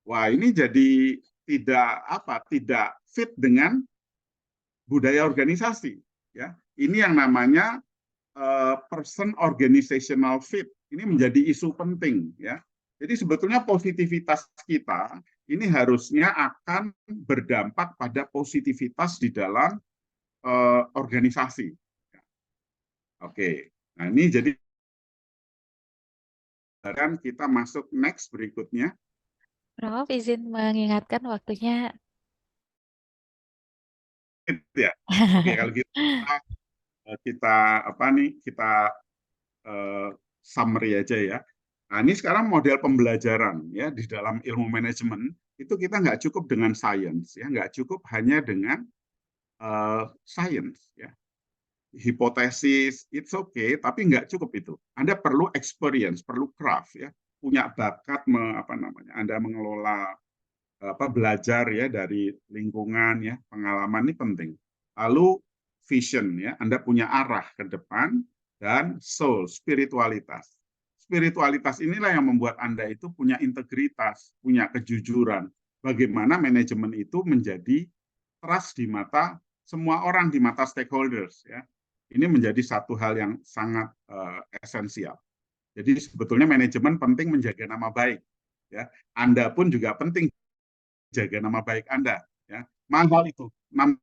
Wah, ini jadi tidak fit dengan budaya organisasi. Ya, ini yang namanya person organizational fit. Ini menjadi isu penting, ya. Jadi sebetulnya positivitas kita ini harusnya akan berdampak pada positivitas di dalam organisasi. Oke, nah ini jadi kita masuk next berikutnya. Prof, izin mengingatkan waktunya. Ya, oke kalau gitu kita summary aja ya. Nah ini sekarang model pembelajaran ya di dalam ilmu manajemen itu kita nggak cukup dengan science ya, nggak cukup hanya dengan science ya. Hipotesis, it's okay, tapi nggak cukup itu. Anda perlu experience, perlu craft ya, punya bakat Anda mengelola belajar ya dari lingkungan ya, pengalaman ini penting. Lalu vision ya, Anda punya arah ke depan dan soul, spiritualitas. Spiritualitas inilah yang membuat Anda itu punya integritas, punya kejujuran. Bagaimana manajemen itu menjadi trust di mata semua orang, di mata stakeholders ya. Ini menjadi satu hal yang sangat esensial. Jadi sebetulnya manajemen penting menjaga nama baik ya. Anda pun juga penting jaga nama baik Anda ya. Mahal itu. Nama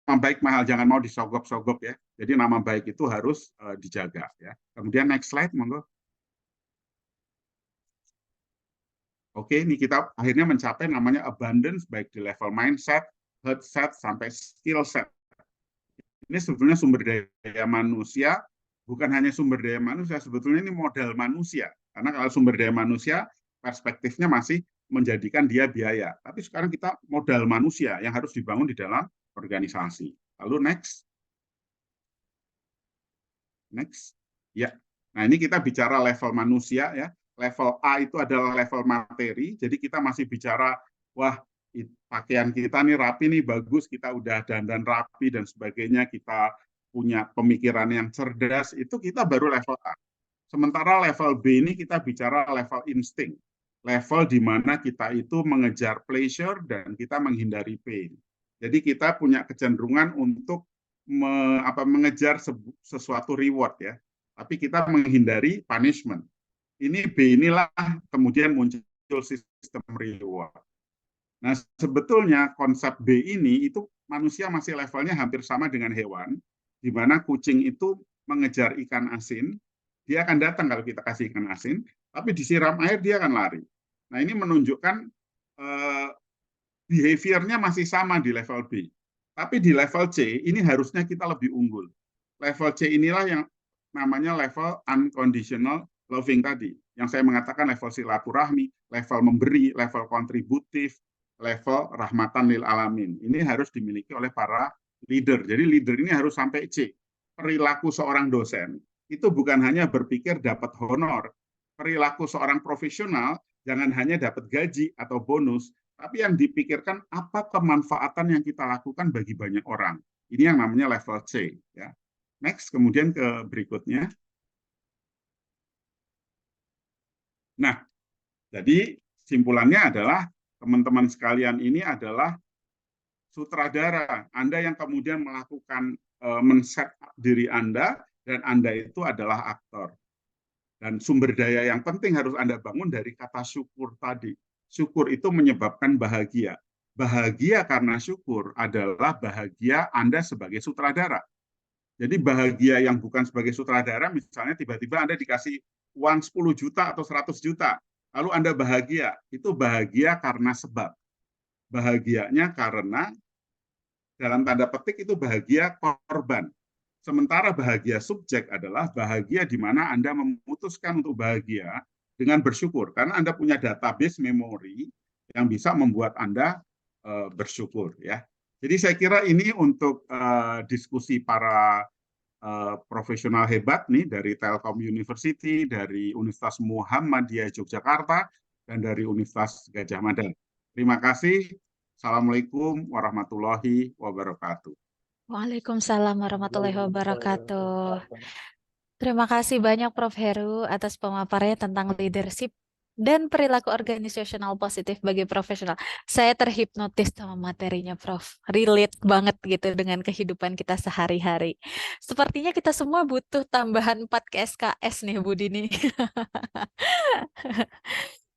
baik mahal, jangan mau disogok-sogok ya. Jadi nama baik itu harus dijaga ya. Kemudian next slide monggo. Oke, ini kita akhirnya mencapai namanya abundance baik di level mindset, heart set sampai skill set. Ini sebetulnya sumber daya manusia, bukan hanya sumber daya manusia, sebetulnya ini modal manusia. Karena kalau sumber daya manusia, perspektifnya masih menjadikan dia biaya. Tapi sekarang kita modal manusia yang harus dibangun di dalam organisasi. Lalu next. Next. Ya. Nah, ini kita bicara level manusia ya. Level A itu adalah level materi. Jadi kita masih bicara, wah, pakaian kita nih rapi nih, bagus, kita udah dandan rapi dan sebagainya, kita punya pemikiran yang cerdas, itu kita baru level A. Sementara level B ini kita bicara level insting. Level di mana kita itu mengejar pleasure dan kita menghindari pain. Jadi kita punya kecenderungan untuk mengejar sesuatu reward ya. Tapi kita menghindari punishment. Ini B inilah kemudian muncul sistem reward. Nah, sebetulnya konsep B ini itu manusia masih levelnya hampir sama dengan hewan, di mana kucing itu mengejar ikan asin, dia akan datang kalau kita kasih ikan asin, tapi disiram air dia akan lari. Nah, ini menunjukkan behavior-nya masih sama di level B. Tapi di level C, ini harusnya kita lebih unggul. Level C inilah yang namanya level unconditional loving tadi. Yang saya mengatakan level silaturahmi, level memberi, level kontributif, level rahmatan lil alamin. Ini harus dimiliki oleh para leader. Jadi leader ini harus sampai C. Perilaku seorang dosen itu bukan hanya berpikir dapat honor. Perilaku seorang profesional jangan hanya dapat gaji atau bonus, tapi yang dipikirkan apa kemanfaatan yang kita lakukan bagi banyak orang. Ini yang namanya level C. Ya. Next, kemudian ke berikutnya. Nah, jadi simpulannya adalah teman-teman sekalian ini adalah sutradara. Anda yang kemudian melakukan men-set diri Anda, dan Anda itu adalah aktor. Dan sumber daya yang penting harus Anda bangun dari kata syukur tadi. Syukur itu menyebabkan bahagia. Bahagia karena syukur adalah bahagia Anda sebagai sutradara. Jadi bahagia yang bukan sebagai sutradara, misalnya tiba-tiba Anda dikasih uang 10 juta atau 100 juta, lalu Anda bahagia, itu bahagia karena sebab. Bahagianya karena, dalam tanda petik itu bahagia korban. Sementara bahagia subjek adalah bahagia di mana Anda memutuskan untuk bahagia dengan bersyukur, karena Anda punya database memori yang bisa membuat Anda bersyukur. Ya. Jadi saya kira ini untuk diskusi para profesional hebat nih dari Telkom University, dari Universitas Muhammadiyah Yogyakarta, dan dari Universitas Gadjah Mada. Terima kasih. Assalamualaikum warahmatullahi wabarakatuh. Waalaikumsalam warahmatullahi wabarakatuh. Terima kasih banyak Prof. Heru atas pemaparannya tentang leadership dan perilaku organisasional positif bagi profesional. Saya terhipnotis sama materinya Prof. Relate banget gitu dengan kehidupan kita sehari-hari. Sepertinya kita semua butuh tambahan 4 ke SKS nih Bu Dini.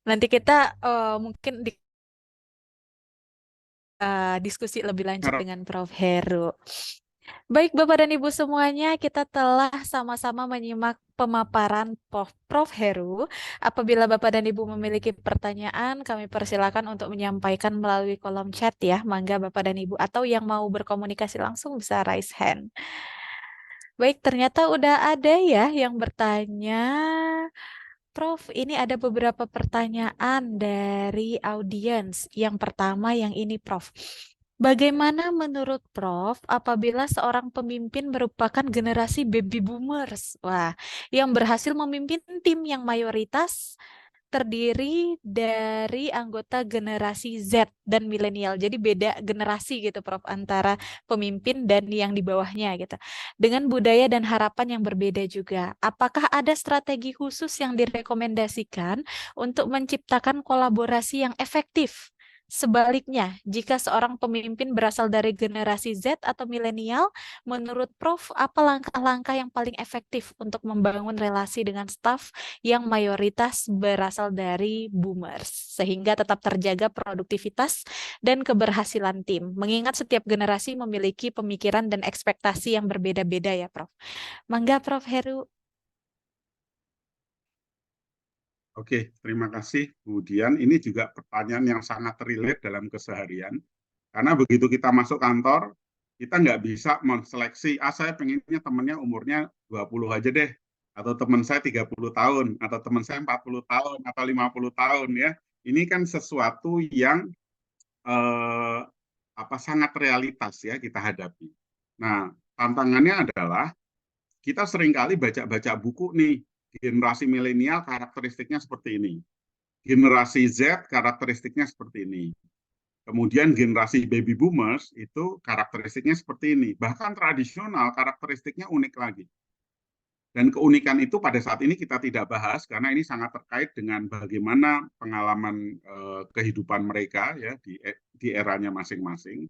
Nanti kita mungkin diskusi lebih lanjut dengan Prof. Heru. Baik Bapak dan Ibu semuanya, kita telah sama-sama menyimak pemaparan Prof. Heru. Apabila Bapak dan Ibu memiliki pertanyaan, kami persilakan untuk menyampaikan melalui kolom chat ya. Mangga Bapak dan Ibu atau yang mau berkomunikasi langsung bisa raise hand. Baik, ternyata udah ada ya yang bertanya. Prof, ini ada beberapa pertanyaan dari audiens. Yang pertama yang ini, Prof. Bagaimana menurut Prof apabila seorang pemimpin merupakan generasi baby boomers? Wah, yang berhasil memimpin tim yang mayoritas terdiri dari anggota generasi Z dan milenial. Jadi beda generasi gitu Prof antara pemimpin dan yang di bawahnya gitu. Dengan budaya dan harapan yang berbeda juga. Apakah ada strategi khusus yang direkomendasikan untuk menciptakan kolaborasi yang efektif? Sebaliknya, jika seorang pemimpin berasal dari generasi Z atau milenial, menurut Prof, apa langkah-langkah yang paling efektif untuk membangun relasi dengan staf yang mayoritas berasal dari boomers, sehingga tetap terjaga produktivitas dan keberhasilan tim, mengingat setiap generasi memiliki pemikiran dan ekspektasi yang berbeda-beda ya, Prof. Mangga, Prof. Heru. Oke, terima kasih. Kemudian ini juga pertanyaan yang sangat relate dalam keseharian. Karena begitu kita masuk kantor, kita nggak bisa menseleksi, saya pengennya temennya umurnya 20 aja deh. Atau teman saya 30 tahun, atau teman saya 40 tahun, atau 50 tahun ya. Ini kan sesuatu yang sangat realitas ya kita hadapi. Nah, tantangannya adalah kita seringkali baca-baca buku nih, generasi milenial karakteristiknya seperti ini. Generasi Z karakteristiknya seperti ini. Kemudian generasi baby boomers itu karakteristiknya seperti ini. Bahkan tradisional karakteristiknya unik lagi. Dan keunikan itu pada saat ini kita tidak bahas karena ini sangat terkait dengan bagaimana pengalaman kehidupan mereka ya di eranya masing-masing.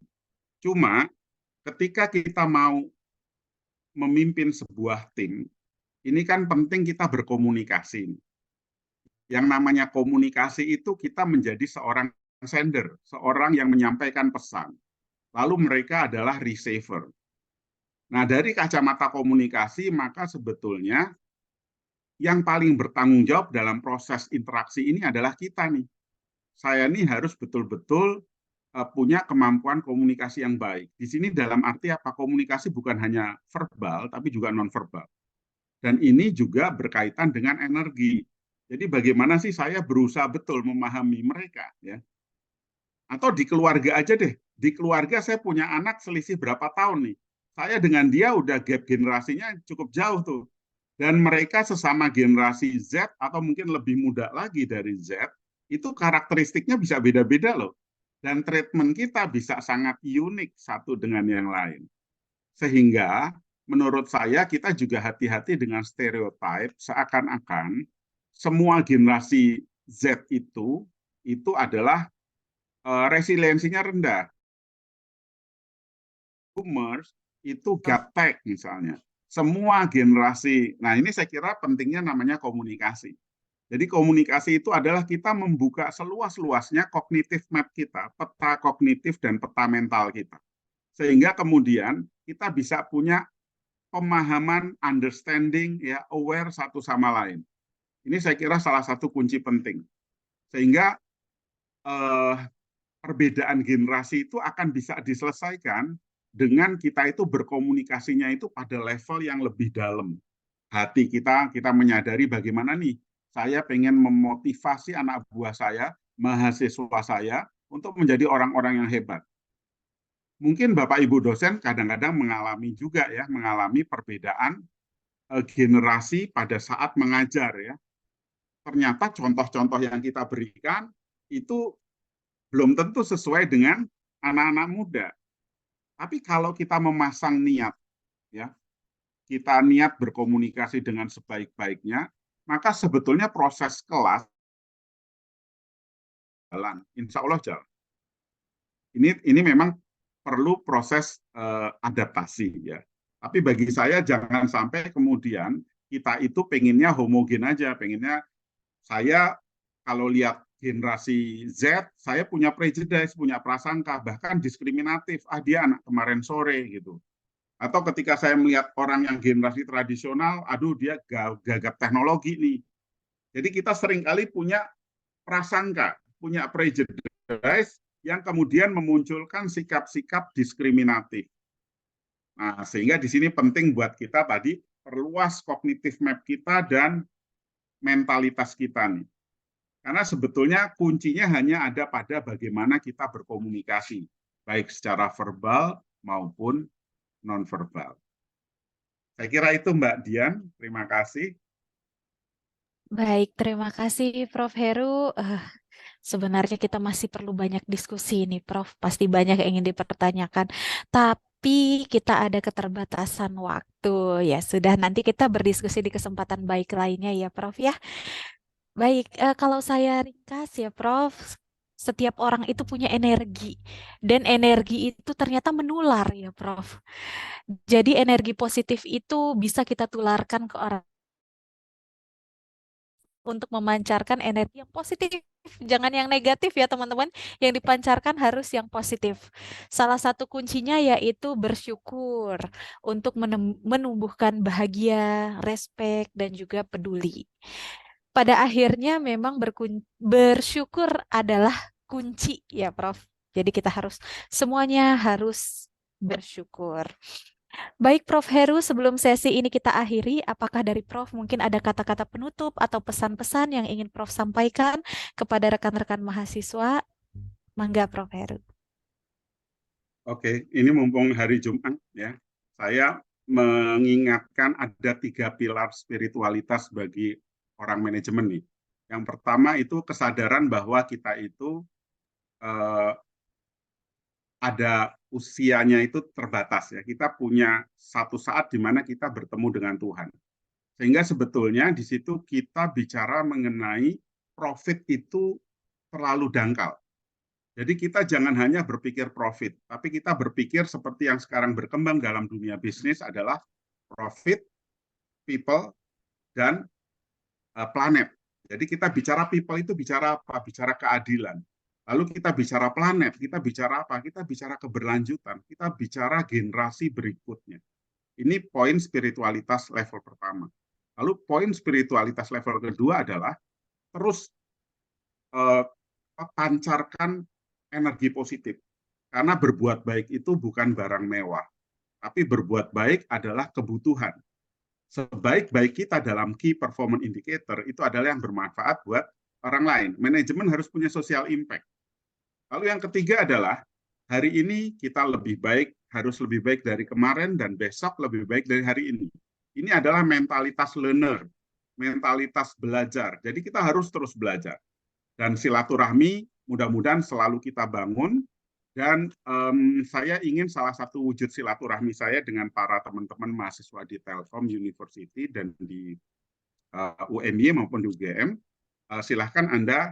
Cuma ketika kita mau memimpin sebuah tim, ini kan penting kita berkomunikasi. Yang namanya komunikasi itu kita menjadi seorang sender, seorang yang menyampaikan pesan. Lalu mereka adalah receiver. Nah, dari kacamata komunikasi, maka sebetulnya yang paling bertanggung jawab dalam proses interaksi ini adalah kita nih. Saya nih harus betul-betul punya kemampuan komunikasi yang baik. Di sini dalam arti apa? Komunikasi bukan hanya verbal, tapi juga non-verbal. Dan ini juga berkaitan dengan energi. Jadi bagaimana sih saya berusaha betul memahami mereka, ya? Atau di keluarga aja deh. Di keluarga saya punya anak selisih berapa tahun nih. Saya dengan dia udah gap generasinya cukup jauh tuh. Dan mereka sesama generasi Z atau mungkin lebih muda lagi dari Z, itu karakteristiknya bisa beda-beda loh. Dan treatment kita bisa sangat unik satu dengan yang lain. Sehingga menurut saya kita juga hati-hati dengan stereotip seakan-akan semua generasi Z itu adalah resiliensinya rendah. Boomers itu gaptek misalnya. Semua generasi. Nah, ini saya kira pentingnya namanya komunikasi. Jadi komunikasi itu adalah kita membuka seluas-luasnya kognitif map kita, peta kognitif dan peta mental kita. Sehingga kemudian kita bisa punya pemahaman, understanding, ya, aware satu sama lain. Ini saya kira salah satu kunci penting. Sehingga perbedaan generasi itu akan bisa diselesaikan dengan kita itu berkomunikasinya itu pada level yang lebih dalam. Hati kita menyadari bagaimana nih, saya pengen memotivasi anak buah saya, mahasiswa saya, untuk menjadi orang-orang yang hebat. Mungkin Bapak Ibu dosen kadang-kadang mengalami juga ya, mengalami perbedaan generasi pada saat mengajar ya. Ternyata contoh-contoh yang kita berikan itu belum tentu sesuai dengan anak-anak muda. Tapi kalau kita memasang niat, ya, kita niat berkomunikasi dengan sebaik-baiknya, maka sebetulnya proses kelas jalan, insya Allah jalan. Ini memang perlu proses adaptasi, ya. Tapi bagi saya jangan sampai kemudian kita itu pengennya homogen aja, pengennya saya kalau lihat generasi Z, saya punya prejudice, punya prasangka, bahkan diskriminatif. Ah, dia anak kemarin sore gitu. Atau ketika saya melihat orang yang generasi tradisional, aduh dia gagap teknologi nih. Jadi kita seringkali punya prasangka, punya prejudice yang kemudian memunculkan sikap-sikap diskriminatif. Nah, sehingga di sini penting buat kita tadi perluas kognitif map kita dan mentalitas kita nih. Karena sebetulnya kuncinya hanya ada pada bagaimana kita berkomunikasi, baik secara verbal maupun nonverbal. Saya kira itu Mbak Dian, terima kasih. Baik, terima kasih Prof. Heru. Sebenarnya kita masih perlu banyak diskusi nih, Prof. Pasti banyak yang ingin dipertanyakan. Tapi kita ada keterbatasan waktu. Ya sudah, nanti kita berdiskusi di kesempatan baik lainnya ya, Prof. Ya. Baik, kalau saya ringkas ya, Prof. Setiap orang itu punya energi. Dan energi itu ternyata menular ya, Prof. Jadi energi positif itu bisa kita tularkan ke orang untuk memancarkan energi yang positif. Jangan yang negatif ya teman-teman. Yang dipancarkan harus yang positif. Salah satu kuncinya yaitu bersyukur untuk menumbuhkan bahagia, respek, dan juga peduli. Pada akhirnya memang bersyukur adalah kunci ya Prof. Jadi kita semuanya harus bersyukur. Baik Prof. Heru, sebelum sesi ini kita akhiri, apakah dari Prof mungkin ada kata-kata penutup atau pesan-pesan yang ingin Prof sampaikan kepada rekan-rekan mahasiswa? Mangga Prof. Heru. Oke, ini mumpung hari Jumat ya, saya mengingatkan ada 3 pilar spiritualitas bagi orang manajemen nih. Yang pertama itu kesadaran bahwa kita itu ada usianya itu terbatas ya. Kita punya satu saat di mana kita bertemu dengan Tuhan. Sehingga sebetulnya di situ kita bicara mengenai profit itu terlalu dangkal. Jadi kita jangan hanya berpikir profit, tapi kita berpikir seperti yang sekarang berkembang dalam dunia bisnis adalah profit, people, dan planet. Jadi kita bicara people itu bicara apa? Bicara keadilan. Lalu kita bicara planet, kita bicara apa? Kita bicara keberlanjutan, kita bicara generasi berikutnya. Ini poin spiritualitas level pertama. Lalu poin spiritualitas level kedua adalah terus pancarkan energi positif. Karena berbuat baik itu bukan barang mewah, tapi berbuat baik adalah kebutuhan. Sebaik-baik kita dalam key performance indicator itu adalah yang bermanfaat buat orang lain. Manajemen harus punya social impact. Lalu yang ketiga adalah hari ini kita lebih baik, harus lebih baik dari kemarin, dan besok lebih baik dari hari ini. Ini adalah mentalitas learner, mentalitas belajar. Jadi kita harus terus belajar. Dan silaturahmi mudah-mudahan selalu kita bangun. Dan saya ingin salah satu wujud silaturahmi saya dengan para teman-teman mahasiswa di Telkom University dan di UNY maupun di UGM, silahkan Anda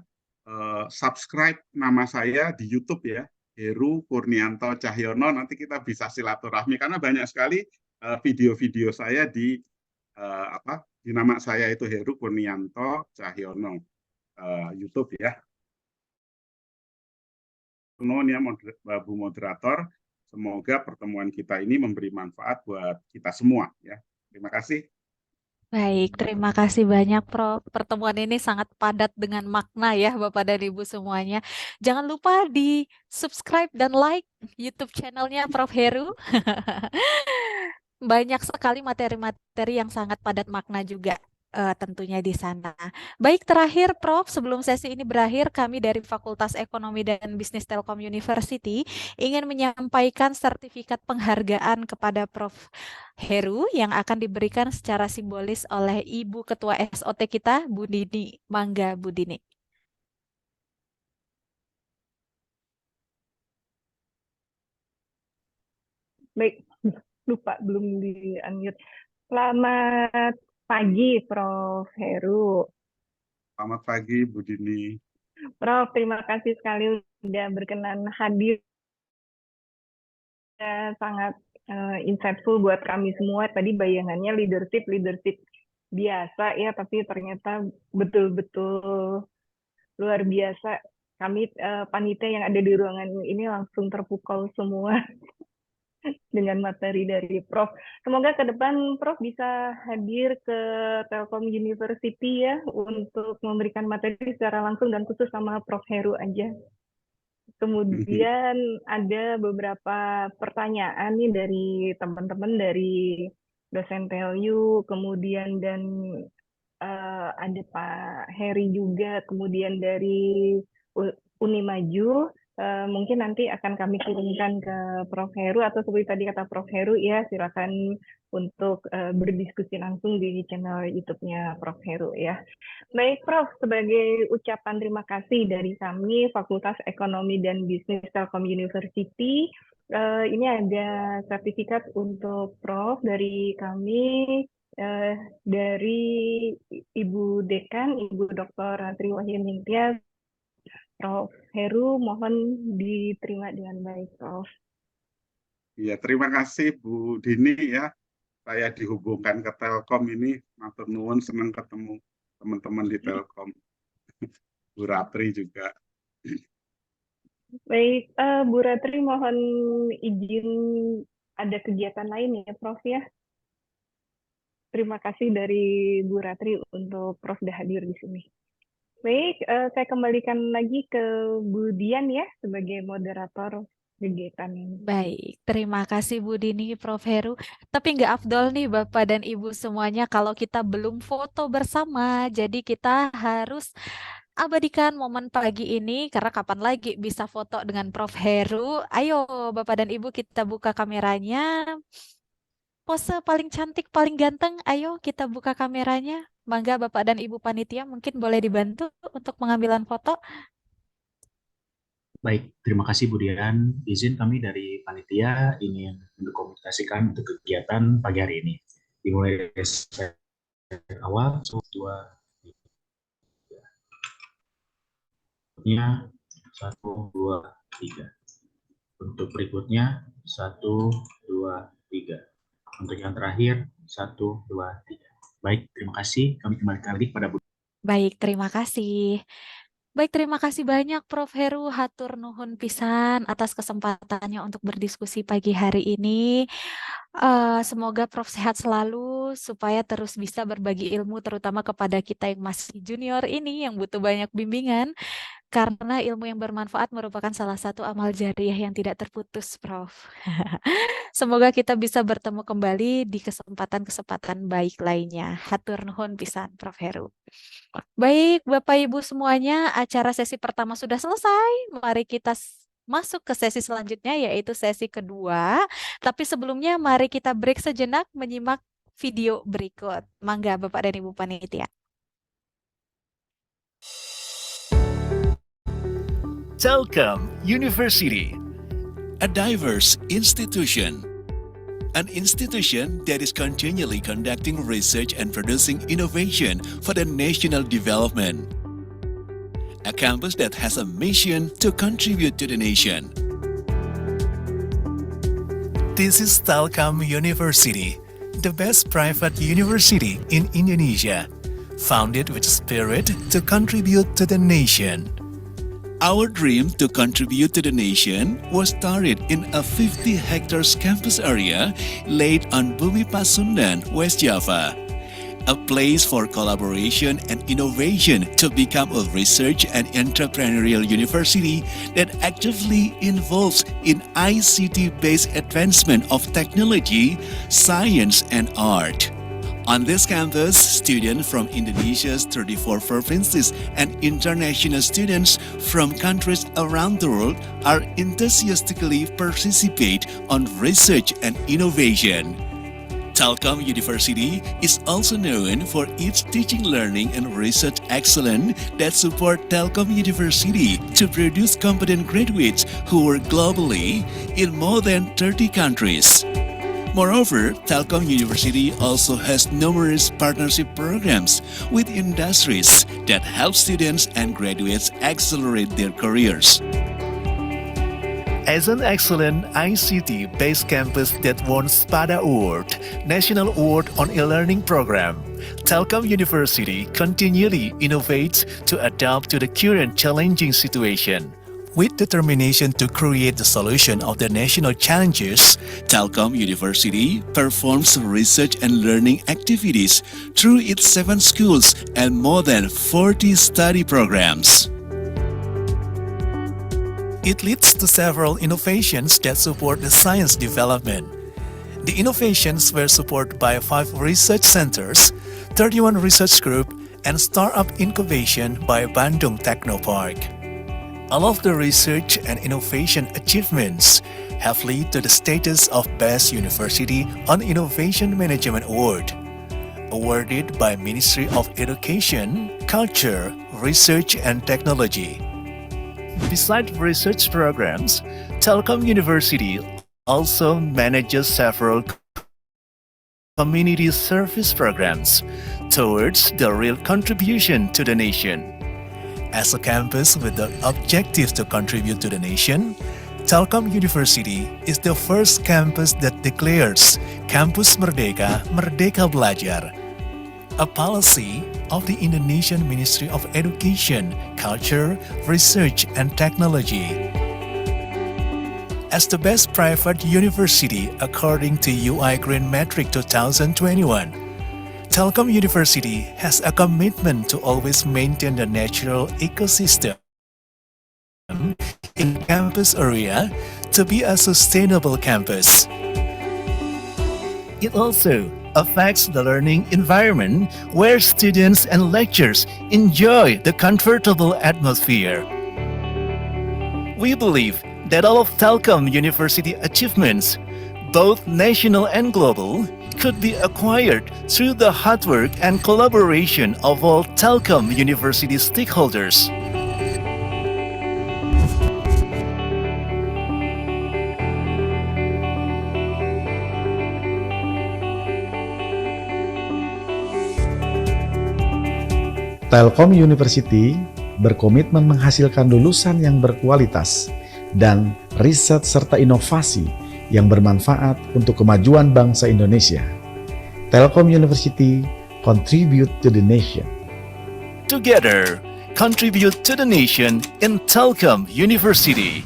subscribe nama saya di YouTube ya, Heru Kurnianto Cahyono. Nanti kita bisa silaturahmi karena banyak sekali video-video saya di nama saya itu Heru Kurnianto Cahyono YouTube ya. Ya, Bu Moderator, semoga pertemuan kita ini memberi manfaat buat kita semua ya. Terima kasih. Baik, terima kasih banyak Prof. Pertemuan ini sangat padat dengan makna ya Bapak dan Ibu semuanya. Jangan lupa di subscribe dan like YouTube channelnya Prof. Heru. Banyak sekali materi-materi yang sangat padat makna juga tentunya di sana. Baik, terakhir Prof, sebelum sesi ini berakhir, kami dari Fakultas Ekonomi dan Bisnis Telkom University ingin menyampaikan sertifikat penghargaan kepada Prof Heru yang akan diberikan secara simbolis oleh Ibu Ketua SOT kita, Bu Dini. Mangga, Bu Dini. Baik, lupa belum di-unmute. Selamat pagi, Prof. Heru. Selamat pagi, Bu Dini. Prof, terima kasih sekali sudah berkenan hadir. Sangat insightful buat kami semua. Tadi bayangannya leadership biasa ya, tapi ternyata betul-betul luar biasa. Kami panitia yang ada di ruangan ini langsung terpukau semua dengan materi dari Prof. Semoga ke depan Prof bisa hadir ke Telkom University ya untuk memberikan materi secara langsung dan khusus sama Prof. Heru aja. Kemudian ada beberapa pertanyaan nih dari teman-teman dari dosen TLU, kemudian dan ada Pak Heri juga, kemudian dari Unimaju. Mungkin nanti akan kami kirimkan ke Prof. Heru atau seperti tadi kata Prof. Heru ya, silakan untuk berdiskusi langsung di channel YouTube-nya Prof. Heru ya. Baik Prof, sebagai ucapan terima kasih dari kami Fakultas Ekonomi dan Bisnis Telkom University, ini ada sertifikat untuk Prof dari kami, dari Ibu Dekan, Ibu Dr. Ratri Wahyuningtyas. Prof. Heru, mohon diterima dengan baik, Prof. Ya, terima kasih Bu Dini ya. Saya dihubungkan ke Telkom ini, matur nuwun, senang ketemu teman-teman di Telkom. Bu Ratri juga. Baik, Bu Ratri mohon izin ada kegiatan lain ya, Prof ya. Terima kasih dari Bu Ratri untuk Prof sudah hadir di sini. Baik, saya kembalikan lagi ke Bu Dian ya sebagai moderator kegiatan ini. Baik, terima kasih Bu Dini, Prof. Heru. Tapi nggak afdol nih Bapak dan Ibu semuanya kalau kita belum foto bersama. Jadi kita harus abadikan momen pagi ini karena kapan lagi bisa foto dengan Prof. Heru. Ayo Bapak dan Ibu kita buka kameranya. Pose paling cantik, paling ganteng, ayo kita buka kameranya. Mangga Bapak dan Ibu panitia mungkin boleh dibantu untuk pengambilan foto. Baik, terima kasih Bu Dian. Izin kami dari panitia ingin mendokumentasikan untuk kegiatan pagi hari ini. Dimulai dari awal, 1, 2, 3. 1, 2, 3. Untuk berikutnya, 1, 2, 3. Untuk yang terakhir, 1, 2, 3. Baik, terima kasih. Kami kembalikan lagi kepada Bu. Baik, terima kasih. Baik, terima kasih banyak Prof. Heru, hatur nuhun pisan atas kesempatannya untuk berdiskusi pagi hari ini. Semoga Prof sehat selalu supaya terus bisa berbagi ilmu terutama kepada kita yang masih junior ini yang butuh banyak bimbingan. Karena ilmu yang bermanfaat merupakan salah satu amal jariah yang tidak terputus, Prof. Semoga kita bisa bertemu kembali di kesempatan-kesempatan baik lainnya. Hatur nuhun pisan, Prof. Heru. Baik, Bapak Ibu semuanya, acara sesi pertama sudah selesai. Mari kita masuk ke sesi selanjutnya, yaitu sesi kedua. Tapi sebelumnya, mari kita break sejenak menyimak video berikut. Mangga, Bapak dan Ibu panitia. Telkom University, a diverse institution. An institution that is continually conducting research and producing innovation for the national development. A campus that has a mission to contribute to the nation. This is Telkom University, the best private university in Indonesia, founded with spirit to contribute to the nation. Our dream to contribute to the nation was started in a 50 hectares campus area laid on Bumi Pasundan, West Java. A place for collaboration and innovation to become a research and entrepreneurial university that actively involves in ICT-based advancement of technology, science, and art. On this campus, students from Indonesia's 34 provinces and international students from countries around the world are enthusiastically participate on research and innovation. Telkom University is also known for its teaching, learning, and research excellence that support Telkom University to produce competent graduates who work globally in more than 30 countries. Moreover, Telkom University also has numerous partnership programs with industries that help students and graduates accelerate their careers. As an excellent ICT-based campus that won SPADA Award, National Award on E-Learning Program, Telkom University continually innovates to adapt to the current challenging situation. With determination to create the solution of the national challenges, Telkom University performs research and learning activities through its 7 schools and more than 40 study programs. It leads to several innovations that support the science development. The innovations were supported by 5 research centers, 31 research groups, and startup incubation by Bandung Technopark. All of the research and innovation achievements have led to the status of Best University on Innovation Management Award, awarded by Ministry of Education, Culture, Research and Technology. Besides research programs, Telkom University also manages several community service programs towards the real contribution to the nation. As a campus with the objective to contribute to the nation, Telkom University is the first campus that declares Kampus Merdeka, Merdeka Belajar, a policy of the Indonesian Ministry of Education, Culture, Research and Technology. As the best private university according to UI Green Metric 2021, Telkom University has a commitment to always maintain the natural ecosystem in campus area to be a sustainable campus. It also affects the learning environment where students and lecturers enjoy the comfortable atmosphere. We believe that all of Telkom University achievements, both national and global, could be acquired through the hard work and collaboration of all Telkom University stakeholders. Telkom University berkomitmen menghasilkan lulusan yang berkualitas dan riset serta inovasi yang bermanfaat untuk kemajuan bangsa Indonesia. Telkom University contribute to the nation. Together, contribute to the nation in Telkom University.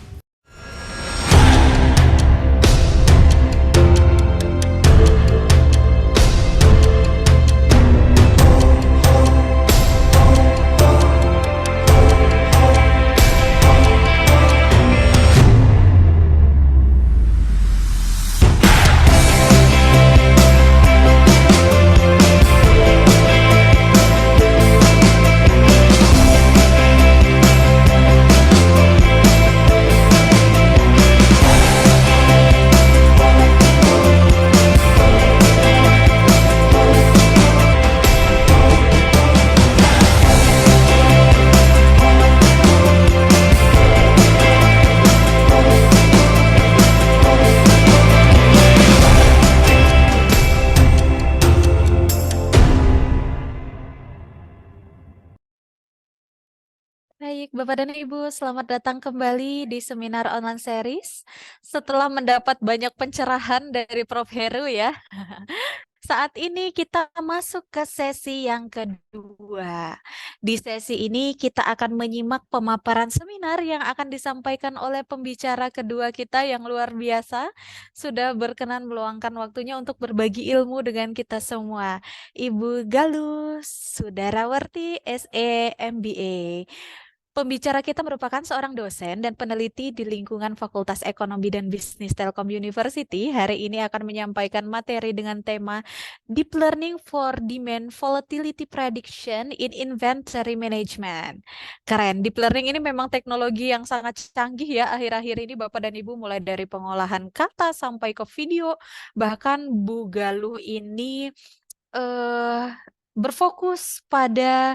Baik, Bapak dan Ibu, selamat datang kembali di seminar online series. Setelah mendapat banyak pencerahan dari Prof. Heru ya. Saat ini kita masuk ke sesi yang kedua. Di sesi ini kita akan menyimak pemaparan seminar yang akan disampaikan oleh pembicara kedua kita yang luar biasa. Sudah berkenan meluangkan waktunya untuk berbagi ilmu dengan kita semua. Ibu Galus Sudarawarti, SE MBA. Pembicara kita merupakan seorang dosen dan peneliti di lingkungan Fakultas Ekonomi dan Bisnis Telkom University. Hari ini akan menyampaikan materi dengan tema Deep Learning for Demand Volatility Prediction in Inventory Management. Keren, Deep Learning ini memang teknologi yang sangat canggih ya akhir-akhir ini Bapak dan Ibu, mulai dari pengolahan kata sampai ke video. Bahkan Bu Galuh ini berfokus pada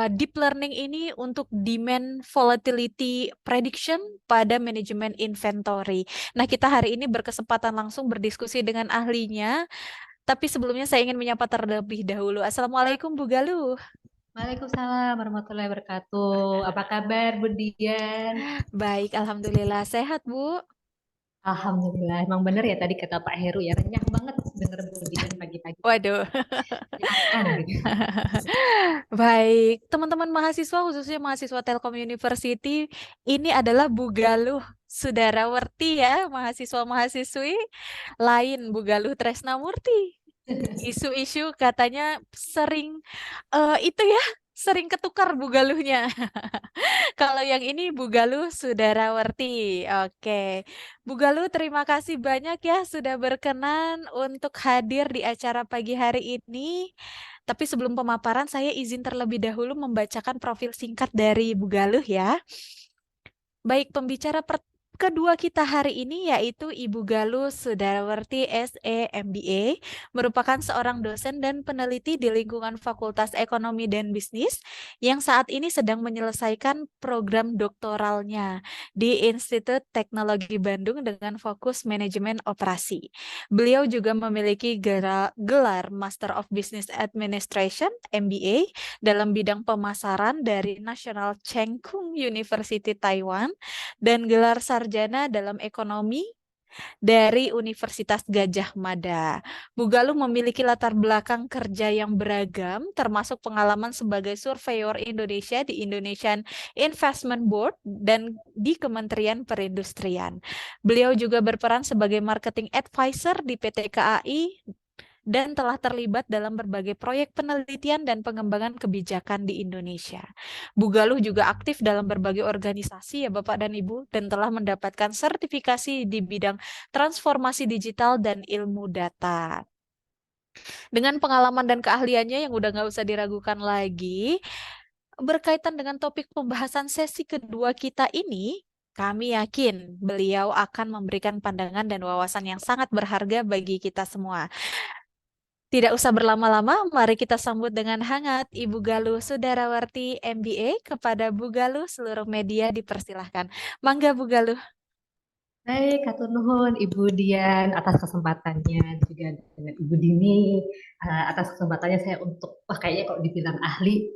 deep learning ini untuk demand volatility prediction pada manajemen inventory. Nah, kita hari ini berkesempatan langsung berdiskusi dengan ahlinya. Tapi sebelumnya saya ingin menyapa terlebih dahulu. Assalamualaikum Bu Galuh. Waalaikumsalam warahmatullahi wabarakatuh. Apa kabar Bu Dian? Baik, alhamdulillah. Sehat Bu? Alhamdulillah. Emang bener ya tadi kata Pak Heru ya, renyah banget denger Bu Dian pagi-pagi. Waduh. Silakan gitu. Baik, teman-teman mahasiswa khususnya mahasiswa Telkom University, ini adalah Bu Galuh Sudarawati ya, mahasiswa-mahasiswi lain Bu Galuh Tresnamurti. Isu-isu katanya sering itu ya, sering ketukar Bu Galuhnya. Kalau yang ini Bu Galuh Sudarawati. Oke. Bu Galuh, terima kasih banyak ya sudah berkenan untuk hadir di acara pagi hari ini. Tapi sebelum pemaparan, saya izin terlebih dahulu membacakan profil singkat dari Bu Galuh ya. Baik, pembicara kedua kita hari ini yaitu Ibu Galuh Sudarawati SE MBA, merupakan seorang dosen dan peneliti di lingkungan Fakultas Ekonomi dan Bisnis yang saat ini sedang menyelesaikan program doktoralnya di Institut Teknologi Bandung dengan fokus manajemen operasi. Beliau juga memiliki gelar Master of Business Administration MBA dalam bidang pemasaran dari National Cheng Kung University Taiwan dan gelar sarjana dalam ekonomi dari Universitas Gadjah Mada. Bu Galuh memiliki latar belakang kerja yang beragam, termasuk pengalaman sebagai surveyor Indonesia di Indonesian Investment Board dan di Kementerian Perindustrian. Beliau juga berperan sebagai marketing advisor di PT KAI dan telah terlibat dalam berbagai proyek penelitian dan pengembangan kebijakan di Indonesia. Bu Galuh juga aktif dalam berbagai organisasi ya Bapak dan Ibu, dan telah mendapatkan sertifikasi di bidang transformasi digital dan ilmu data. Dengan pengalaman dan keahliannya yang udah nggak usah diragukan lagi, berkaitan dengan topik pembahasan sesi kedua kita ini, kami yakin beliau akan memberikan pandangan dan wawasan yang sangat berharga bagi kita semua. Tidak usah berlama-lama, mari kita sambut dengan hangat Ibu Galuh Sudarawati MBA. Kepada Bu Galuh, seluruh media dipersilahkan. Mangga Bu Galuh. Baik, hatur nuhun Ibu Dian atas kesempatannya, juga dengan Ibu Dini atas kesempatannya saya untuk, kayaknya kalau dibilang ahli,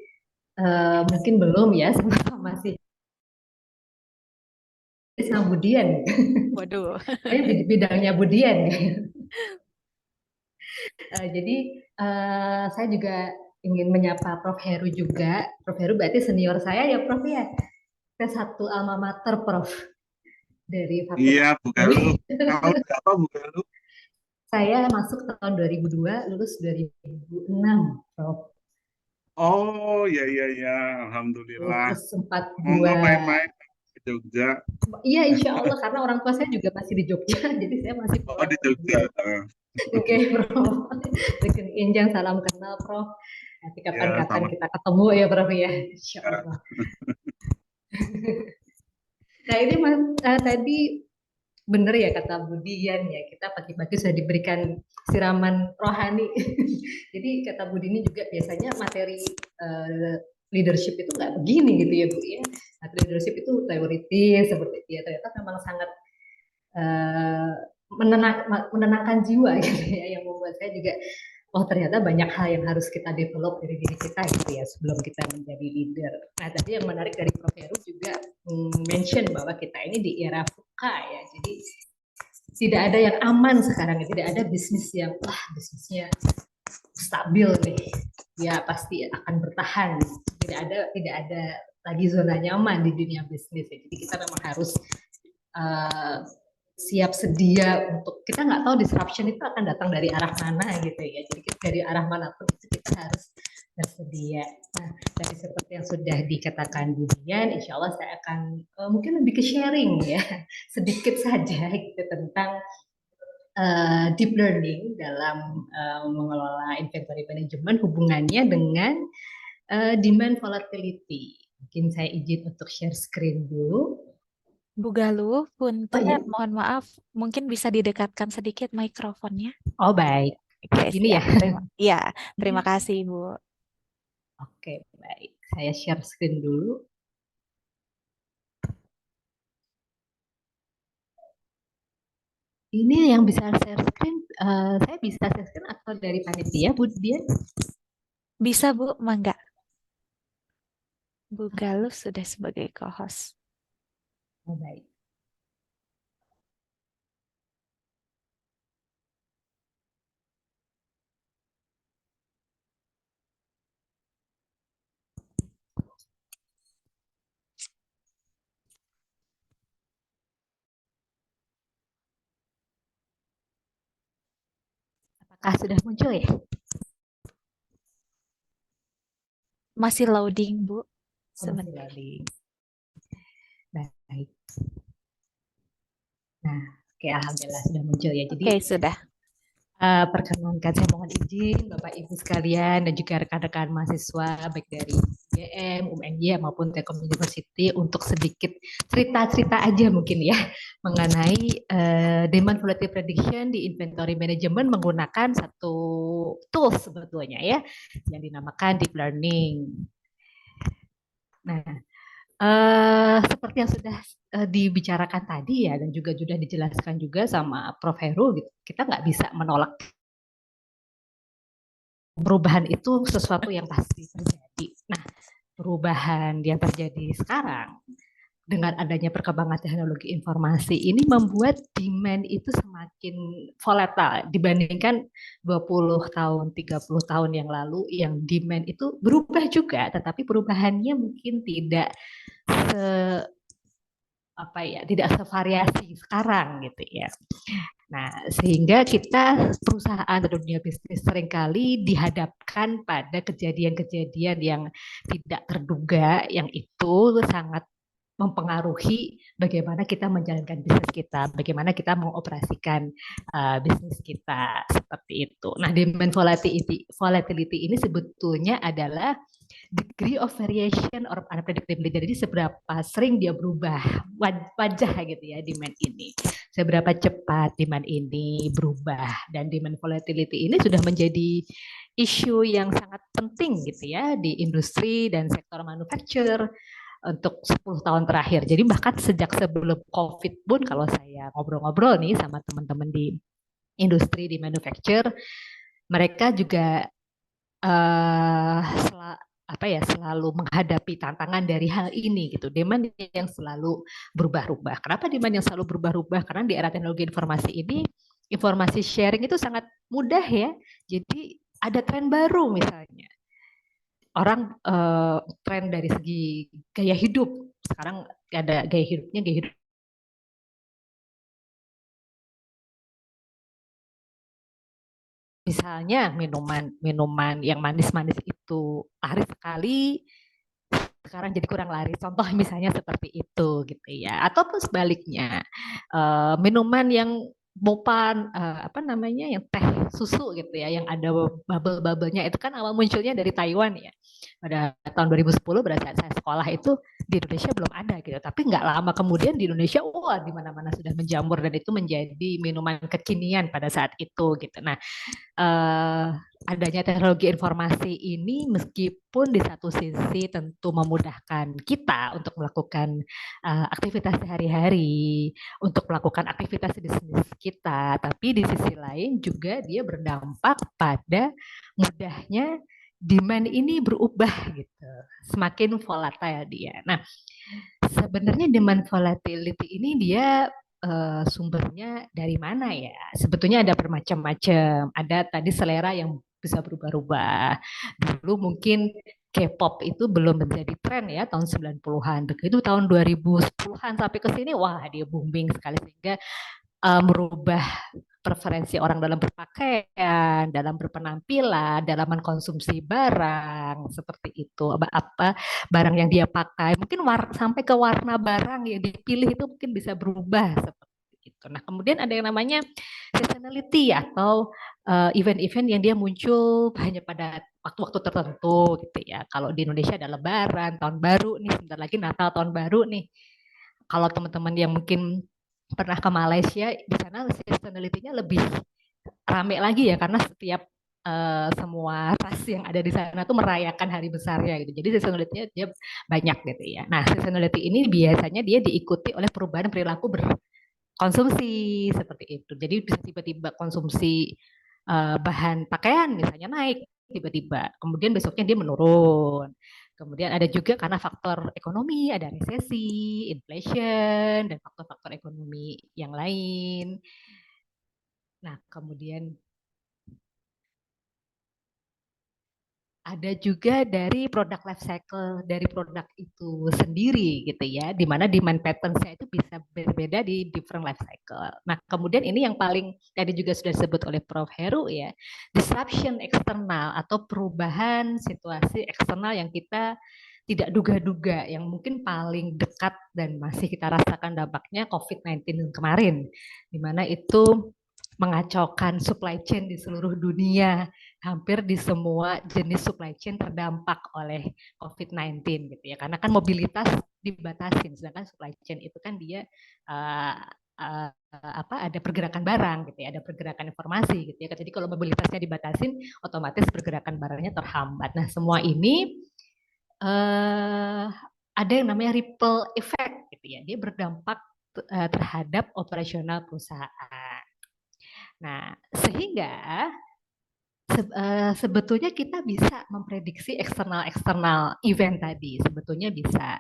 mungkin belum ya, masih sama Bu Dian. Waduh. Kayaknya bidangnya Bu Dian. Jadi saya juga ingin menyapa Prof. Heru juga. Prof. Heru berarti senior saya ya Prof ya. Kita satu alma mater Prof. Dari Fakultas. Iya Bu Galuh. Tahun berapa Bu Galuh? Saya masuk tahun 2002, lulus 2006 Prof. Oh ya, alhamdulillah. Terus sempat Mau main-main ke Jogja. Iya insya Allah, karena orang tua saya juga masih di Jogja, jadi saya masih di Jogja. Oke Prof. Bikin Injang salam kenal Prof. Nanti kapan-kapan kita ketemu ya Prof ya. Insya Allah. Nah ini tadi benar ya kata Bu Dian ya, kita pagi-pagi sudah diberikan siraman rohani. Jadi kata Bu Dini juga biasanya materi leadership itu nggak begini gitu ya Bu ya. Materi leadership itu teoritis seperti itu ya, ternyata memang sangat menenangkan jiwa gitu ya, yang membuat saya juga ternyata banyak hal yang harus kita develop dari diri kita gitu ya sebelum kita menjadi leader. Nah tadi yang menarik dari Prof. Heru juga mention bahwa kita ini di era VUCA ya, jadi tidak ada yang aman sekarang, tidak ada bisnis yang bisnisnya stabil nih ya pasti akan bertahan, tidak ada lagi zona nyaman di dunia bisnis ya. Jadi kita memang harus siap sedia untuk, kita nggak tahu disruption itu akan datang dari arah mana gitu ya. Jadi dari arah manapun itu kita harus bersedia. Nah, dari seperti yang sudah dikatakan Bu Dian, insya Allah saya akan mungkin lebih ke sharing ya, sedikit saja gitu tentang deep learning dalam mengelola inventory management, hubungannya dengan demand volatility. Mungkin saya izin untuk share screen dulu. Bu Galuh, punten, Oh, iya. mohon maaf, mungkin bisa didekatkan sedikit mikrofonnya. Oh baik, Oke, ini ya. Iya, terima kasih Bu. Oke, baik. Saya share screen dulu. Ini yang bisa share screen, saya bisa share screen atau dari panitia, Bu Dian? Bisa Bu, mangga. Bu Galuh sudah sebagai co-host. Oh baik. Apakah sudah muncul ya? Masih loading Bu. Oh, masih Sebentar. loading. Baik. Nah, oke, alhamdulillah sudah muncul ya. Jadi Oke, sudah. perkenankan, saya mohon izin Bapak Ibu sekalian dan juga rekan-rekan mahasiswa baik dari UGM, UMY maupun Telkom University untuk sedikit cerita-cerita aja mungkin ya mengenai demand volatility prediction di inventory management menggunakan satu tools sebetulnya ya yang dinamakan deep learning. Nah, seperti yang sudah dibicarakan tadi ya, dan juga sudah dijelaskan juga sama Prof. Heru, gitu, kita nggak bisa menolak perubahan itu sesuatu yang pasti terjadi. Nah, perubahan yang terjadi sekarang dengan adanya perkembangan teknologi informasi ini membuat demand itu semakin volatile dibandingkan 20 tahun, 30 tahun yang lalu yang demand itu berubah juga, tetapi perubahannya mungkin tidak tidak sevariasi sekarang gitu ya. Nah, sehingga kita perusahaan atau dunia bisnis seringkali dihadapkan pada kejadian-kejadian yang tidak terduga, yang itu sangat mempengaruhi bagaimana kita menjalankan bisnis kita, bagaimana kita mengoperasikan bisnis kita, seperti itu. Nah, demand volatility ini sebetulnya adalah degree of variation or unpredictability. Jadi seberapa sering dia berubah wajah gitu ya demand ini. Seberapa cepat demand ini berubah, dan demand volatility ini sudah menjadi isu yang sangat penting gitu ya di industri dan sektor manufacture untuk 10 tahun terakhir. Jadi bahkan sejak sebelum COVID pun kalau saya ngobrol-ngobrol nih sama teman-teman di industri di manufacture, mereka juga selalu menghadapi tantangan dari hal ini gitu. Demand yang selalu berubah-ubah. Kenapa demand yang selalu berubah-ubah? Karena di era teknologi informasi ini, informasi sharing itu sangat mudah ya. Jadi ada tren baru misalnya. Orang tren dari segi gaya hidup. Sekarang ada gaya hidup misalnya minuman yang manis-manis itu laris sekali, sekarang jadi kurang laris. Contoh misalnya seperti itu gitu ya. Ataupun sebaliknya, minuman yang bopan yang teh susu gitu ya, yang ada bubble-bubblenya itu kan awal munculnya dari Taiwan ya. Pada tahun 2010 pada saat saya sekolah itu di Indonesia belum ada gitu, tapi nggak lama kemudian di Indonesia di mana-mana sudah menjamur dan itu menjadi minuman kekinian pada saat itu gitu. Nah, adanya teknologi informasi ini meskipun di satu sisi tentu memudahkan kita untuk melakukan aktivitas sehari-hari, untuk melakukan aktivitas bisnis kita, tapi di sisi lain juga dia berdampak pada mudahnya demand ini berubah gitu, semakin volatile dia. Nah, sebenarnya demand volatility ini dia sumbernya dari mana ya? Sebetulnya ada bermacam-macam. Ada tadi selera yang bisa berubah-ubah. Dulu mungkin K-pop itu belum menjadi tren ya tahun 90-an. Begitu tahun 2010-an sampai ke sini, wah dia booming sekali sehingga merubah preferensi orang dalam berpakaian, dalam berpenampilan, dalam mengkonsumsi barang seperti itu. Apa barang yang dia pakai, mungkin sampai ke warna barang yang dipilih itu mungkin bisa berubah seperti itu. Nah, kemudian ada yang namanya seasonality atau event-event yang dia muncul hanya pada waktu-waktu tertentu gitu ya. Kalau di Indonesia ada Lebaran, Tahun Baru nih, sebentar lagi Natal, Tahun Baru nih. Kalau teman-teman yang mungkin pernah ke Malaysia, di sana seasonality-nya lebih rame lagi ya, karena setiap semua ras yang ada di sana tuh merayakan hari besarnya gitu. Jadi seasonality-nya dia banyak gitu ya. Nah, seasonality ini biasanya dia diikuti oleh perubahan perilaku berkonsumsi seperti itu. Jadi bisa tiba-tiba konsumsi bahan pakaian misalnya naik tiba-tiba, kemudian besoknya dia menurun. Kemudian ada juga karena faktor ekonomi, ada resesi, inflation, dan faktor-faktor ekonomi yang lain. Nah, kemudian ada juga dari produk life cycle dari produk itu sendiri gitu ya, di mana demand pattern-nya itu bisa berbeda di different life cycle. Nah, kemudian ini yang paling tadi juga sudah disebut oleh Prof. Heru ya, disruption eksternal atau perubahan situasi eksternal yang kita tidak duga-duga, yang mungkin paling dekat dan masih kita rasakan dampaknya COVID-19 kemarin, di mana itu mengacaukan supply chain di seluruh dunia. Hampir di semua jenis supply chain terdampak oleh COVID-19 gitu ya, karena kan mobilitas dibatasin, sedangkan supply chain itu kan dia ada pergerakan barang gitu ya, ada pergerakan informasi gitu ya. Jadi kalau mobilitasnya dibatasin, otomatis pergerakan barangnya terhambat. Nah, semua ini ada yang namanya ripple effect gitu ya, dia berdampak terhadap operasional perusahaan. Nah, sehingga sebetulnya kita bisa memprediksi eksternal event tadi, sebetulnya bisa,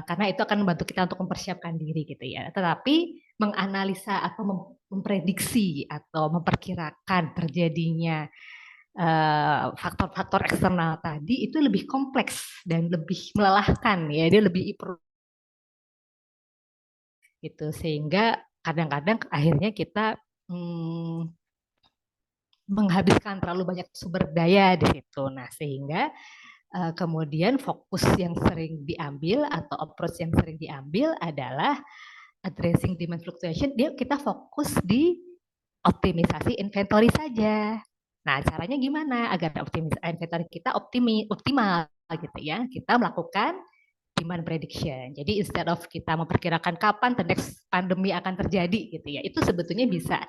karena itu akan membantu kita untuk mempersiapkan diri gitu ya. Tetapi menganalisa atau memprediksi atau memperkirakan terjadinya faktor-faktor eksternal tadi itu lebih kompleks dan lebih melelahkan ya, dia lebih gitu, sehingga kadang-kadang akhirnya kita menghabiskan terlalu banyak sumber daya di situ. Nah, sehingga kemudian fokus yang sering diambil atau approach yang sering diambil adalah addressing demand fluctuation. Kita fokus di optimisasi inventory saja. Nah, caranya gimana agar inventory kita optimal gitu ya? Kita melakukan demand prediction. Jadi instead of kita memperkirakan kapan the next pandemi akan terjadi gitu ya, itu sebetulnya bisa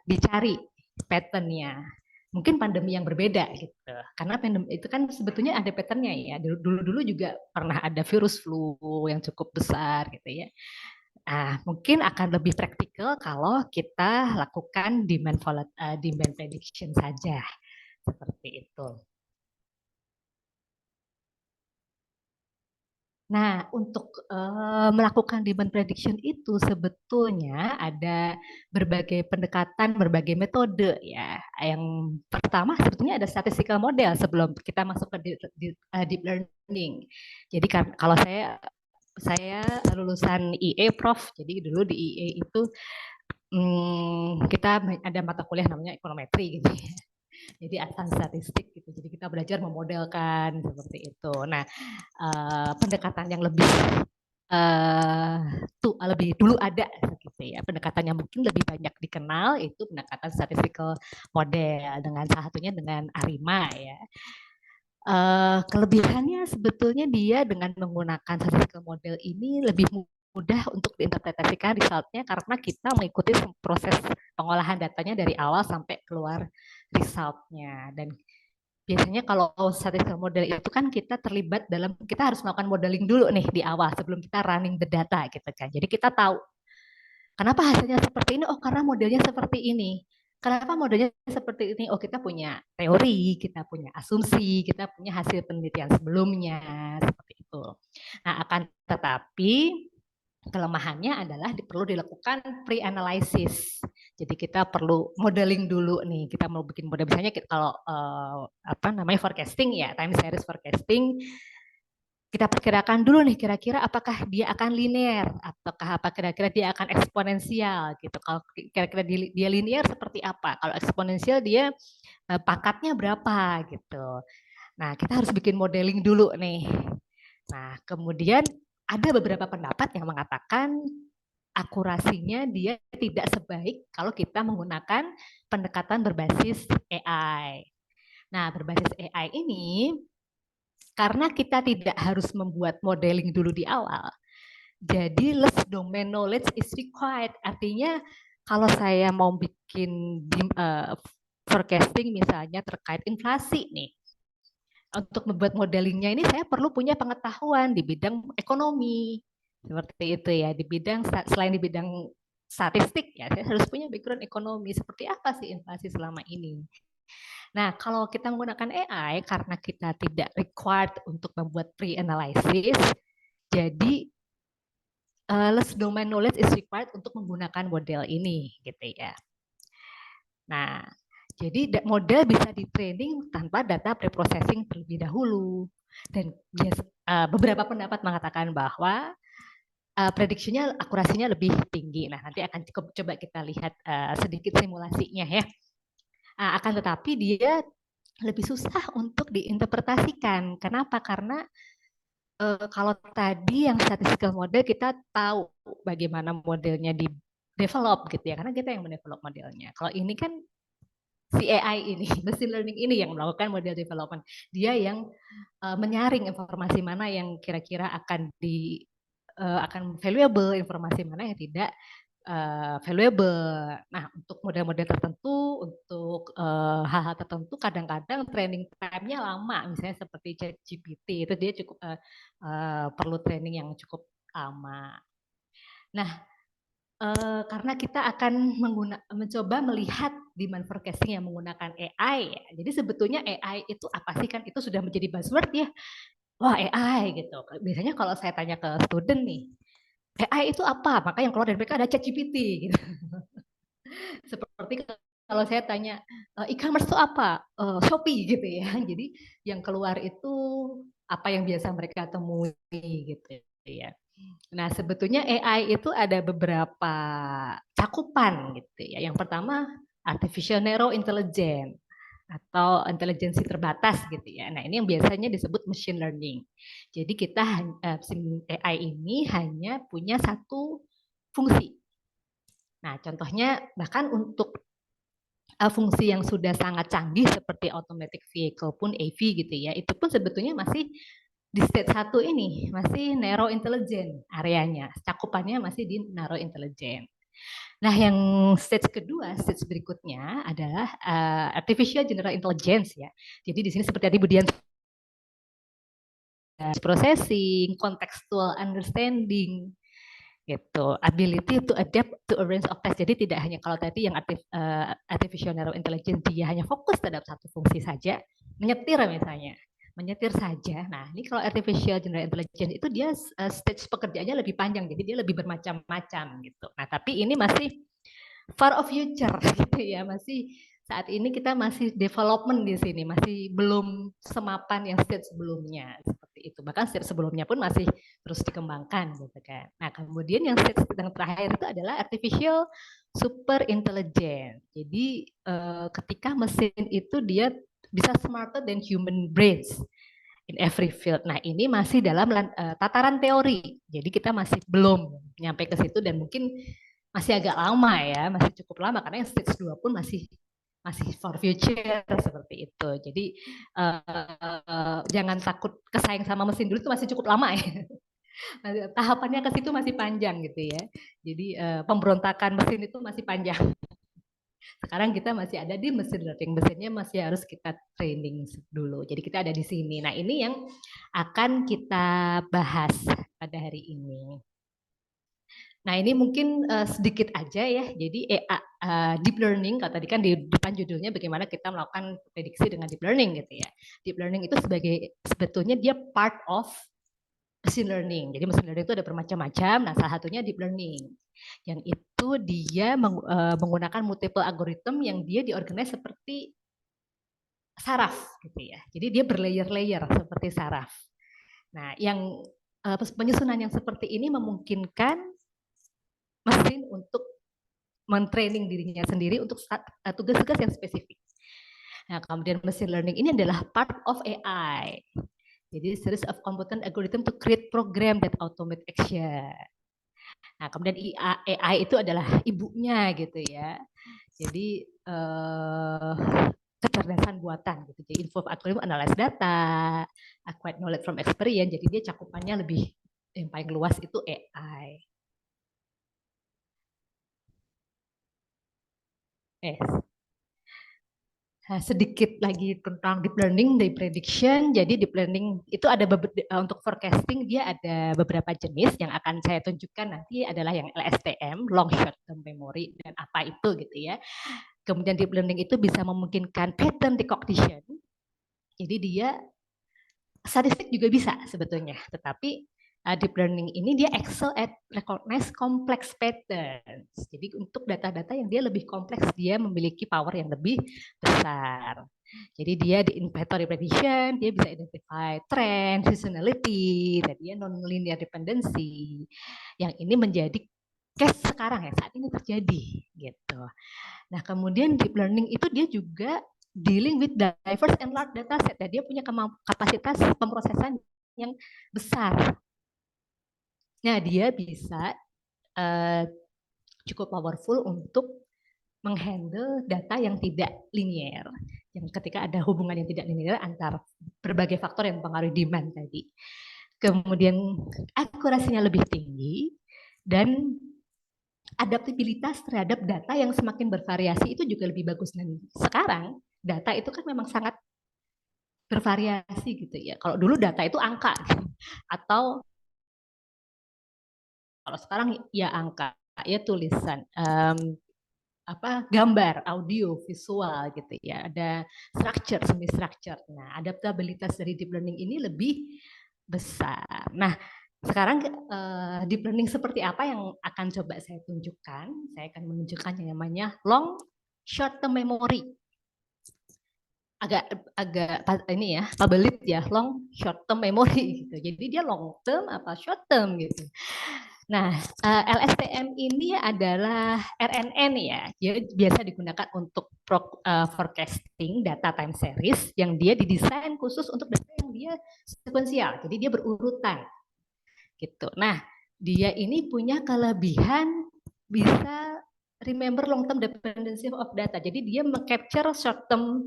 dicari pattern-nya. Mungkin pandemi yang berbeda gitu. Karena pandemi itu kan sebetulnya ada pattern-nya ya. Dulu juga pernah ada virus flu yang cukup besar gitu ya. Mungkin akan lebih praktikal kalau kita lakukan demand prediction saja. Seperti itu. Nah, untuk melakukan demand prediction itu sebetulnya ada berbagai pendekatan, berbagai metode ya. Yang pertama sebetulnya ada statistical model sebelum kita masuk ke deep learning. Jadi kalau saya lulusan IE Prof. Jadi dulu di IE itu kita ada mata kuliah namanya ekonometri gitu ya. Jadi advance statistik gitu. Jadi kita belajar memodelkan seperti itu. Nah, pendekatan yang lebih dulu ada gitu ya. Pendekatan yang mungkin lebih banyak dikenal itu pendekatan statistical model, dengan salah satunya dengan ARIMA ya. Kelebihannya sebetulnya dia dengan menggunakan statistical model ini lebih mudah untuk diinterpretasikan resultnya, karena kita mengikuti proses pengolahan datanya dari awal sampai keluar resultnya. Dan biasanya kalau statistical model itu kan kita terlibat kita harus melakukan modeling dulu nih di awal sebelum kita running the data gitu kan. Jadi kita tahu kenapa hasilnya seperti ini, karena modelnya seperti ini. Kenapa modelnya seperti ini? Kita punya teori, kita punya asumsi, kita punya hasil penelitian sebelumnya, seperti itu. Nah, akan tetapi kelemahannya adalah perlu dilakukan pre-analysis. Jadi kita perlu modeling dulu nih. Kita mau bikin model, misalnya kalau forecasting ya, time series forecasting. kita perkirakan dulu nih kira-kira apakah dia akan linear, apa kira-kira dia akan eksponensial gitu. Kalau kira-kira dia linear seperti apa? Kalau eksponensial dia pangkatnya berapa gitu. Nah, kita harus bikin modeling dulu nih. Nah, kemudian ada beberapa pendapat yang mengatakan akurasinya dia tidak sebaik kalau kita menggunakan pendekatan berbasis AI. Nah, berbasis AI ini karena kita tidak harus membuat modeling dulu di awal, jadi less domain knowledge is required. Artinya kalau saya mau bikin forecasting misalnya terkait inflasi nih, untuk membuat modelingnya ini saya perlu punya pengetahuan di bidang ekonomi. Seperti itu ya, di bidang selain di bidang statistik ya, saya harus punya background ekonomi. Seperti apa sih inflasi selama ini? Nah, kalau kita menggunakan AI karena kita tidak required untuk membuat pre-analysis, jadi less domain knowledge is required untuk menggunakan model ini, gitu ya. Nah, jadi model bisa di-training tanpa data preprocessing terlebih dahulu. Dan beberapa pendapat mengatakan bahwa prediksinya, akurasinya lebih tinggi. Nah, nanti akan coba kita lihat sedikit simulasinya ya. Akan tetapi dia lebih susah untuk diinterpretasikan. Kenapa? Karena kalau tadi yang statistical model kita tahu bagaimana modelnya di develop gitu ya, karena kita yang mendevelop modelnya. Kalau ini kan si AI ini, machine learning ini yang melakukan model development. Dia yang menyaring informasi mana yang kira-kira akan akan valuable, informasi mana yang tidak valuable. Nah, untuk model-model tertentu, untuk hal-hal tertentu, kadang-kadang training time-nya lama. Misalnya seperti ChatGPT, itu dia cukup perlu training yang cukup lama. Nah, karena kita akan mencoba melihat demand forecasting yang menggunakan AI. Ya. Jadi sebetulnya AI itu apa sih, kan itu sudah menjadi buzzword ya. Wah, AI gitu. Biasanya kalau saya tanya ke student nih, AI itu apa? Maka yang keluar dari mereka ada ChatGPT. Gitu. Seperti kalau saya tanya e-commerce itu apa? Shopee gitu ya. Jadi yang keluar itu apa yang biasa mereka temui gitu ya. Nah, sebetulnya AI itu ada beberapa cakupan gitu ya. Yang pertama artificial narrow intelligence atau intelijensi terbatas gitu ya. Nah, ini yang biasanya disebut machine learning. Jadi kita AI ini hanya punya satu fungsi. Nah, contohnya bahkan untuk fungsi yang sudah sangat canggih seperti automatic vehicle pun AV gitu ya, itu pun sebetulnya masih di stage 1 ini, masih narrow intelligence areanya, cakupannya masih di narrow intelligence. Nah, yang stage kedua, stage berikutnya adalah artificial general intelligence ya. Jadi di sini seperti tadi Budian processing, contextual understanding, gitu, ability to adapt to a range of tasks. Jadi tidak hanya kalau tadi yang artificial narrow intelligence dia hanya fokus terhadap satu fungsi saja, menyetir misalnya, menyetir saja. Nah, ini kalau artificial general intelligence itu dia stage pekerjaannya lebih panjang, jadi dia lebih bermacam-macam gitu. Nah, tapi ini masih far of future gitu ya, masih saat ini kita masih development di sini, masih belum semapan yang stage sebelumnya seperti itu. Bahkan stage sebelumnya pun masih terus dikembangkan gitu kan. Nah, kemudian yang stage yang terakhir itu adalah artificial super intelligence. Jadi ketika mesin itu dia bisa smarter than human brains in every field. Nah, ini masih dalam tataran teori. Jadi kita masih belum nyampe ke situ dan mungkin masih agak lama ya, masih cukup lama karena yang stage 2 pun masih for future seperti itu. Jadi jangan takut kesaing sama mesin dulu, itu masih cukup lama ya. Tahapannya ke situ masih panjang gitu ya. Jadi pemberontakan mesin itu masih panjang. Sekarang kita masih ada di mesin learning, mesinnya masih harus kita training dulu. Jadi kita ada di sini. Nah, ini yang akan kita bahas pada hari ini. Nah, ini mungkin sedikit aja ya. Jadi deep learning, kalau tadi kan di depan judulnya bagaimana kita melakukan prediksi dengan deep learning gitu ya. Deep learning itu sebetulnya dia part of machine learning. Jadi machine learning itu ada bermacam-macam. Nah, salah satunya deep learning. Yang itu dia menggunakan multiple algorithm yang dia diorganize seperti saraf gitu ya. Jadi dia berlayer-layer seperti saraf. Nah, yang penyusunan yang seperti ini memungkinkan mesin untuk men-training dirinya sendiri untuk tugas-tugas yang spesifik. Nah, kemudian machine learning ini adalah part of AI. Jadi series of computer algorithm to create program that automate action. Nah, kemudian AI itu adalah ibunya gitu ya. Jadi kecerdasan buatan gitu. Jadi involve algorithm, analyze data, acquire knowledge from experience. Jadi dia cakupannya lebih yang paling luas itu AI. Nah, sedikit lagi tentang deep learning dari prediction. Jadi deep learning itu ada untuk forecasting dia ada beberapa jenis yang akan saya tunjukkan nanti adalah yang LSTM, long short term memory, dan apa itu gitu ya. Kemudian deep learning itu bisa memungkinkan pattern recognition. Jadi dia statistik juga bisa sebetulnya, tetapi deep learning ini dia excel at recognize complex patterns. Jadi untuk data-data yang dia lebih kompleks, dia memiliki power yang lebih besar. Jadi dia di inventory prediction, dia bisa identify trend, seasonality, dan dia non-linear dependency. Yang ini menjadi case sekarang ya, saat ini terjadi gitu. Nah, kemudian deep learning itu dia juga dealing with diverse and large data set. Dan dia punya kapasitas pemrosesan yang besar. Nah, dia bisa cukup powerful untuk menghandle data yang tidak linear. Yang ketika ada hubungan yang tidak linear antar berbagai faktor yang mempengaruhi demand tadi. Kemudian akurasinya lebih tinggi dan adaptabilitas terhadap data yang semakin bervariasi itu juga lebih bagus. Dan sekarang data itu kan memang sangat bervariasi gitu ya. Kalau dulu data itu angka atau kalau sekarang ya angka, ya tulisan, gambar, audio, visual gitu ya. Ada structure, semi structure. Nah, adaptabilitas dari deep learning ini lebih besar. Nah, sekarang deep learning seperti apa yang akan coba saya tunjukkan? Saya akan menunjukkan yang namanya long short term memory. Agak ini ya, tabelit ya, long short term memory gitu. Jadi dia long term apa short term gitu. Nah, LSTM ini adalah RNN ya, dia biasa digunakan untuk forecasting data time series yang dia didesain khusus untuk data yang dia sekuensial, jadi dia berurutan gitu. Nah, dia ini punya kelebihan bisa remember long term dependency of data. Jadi dia mengcapture short term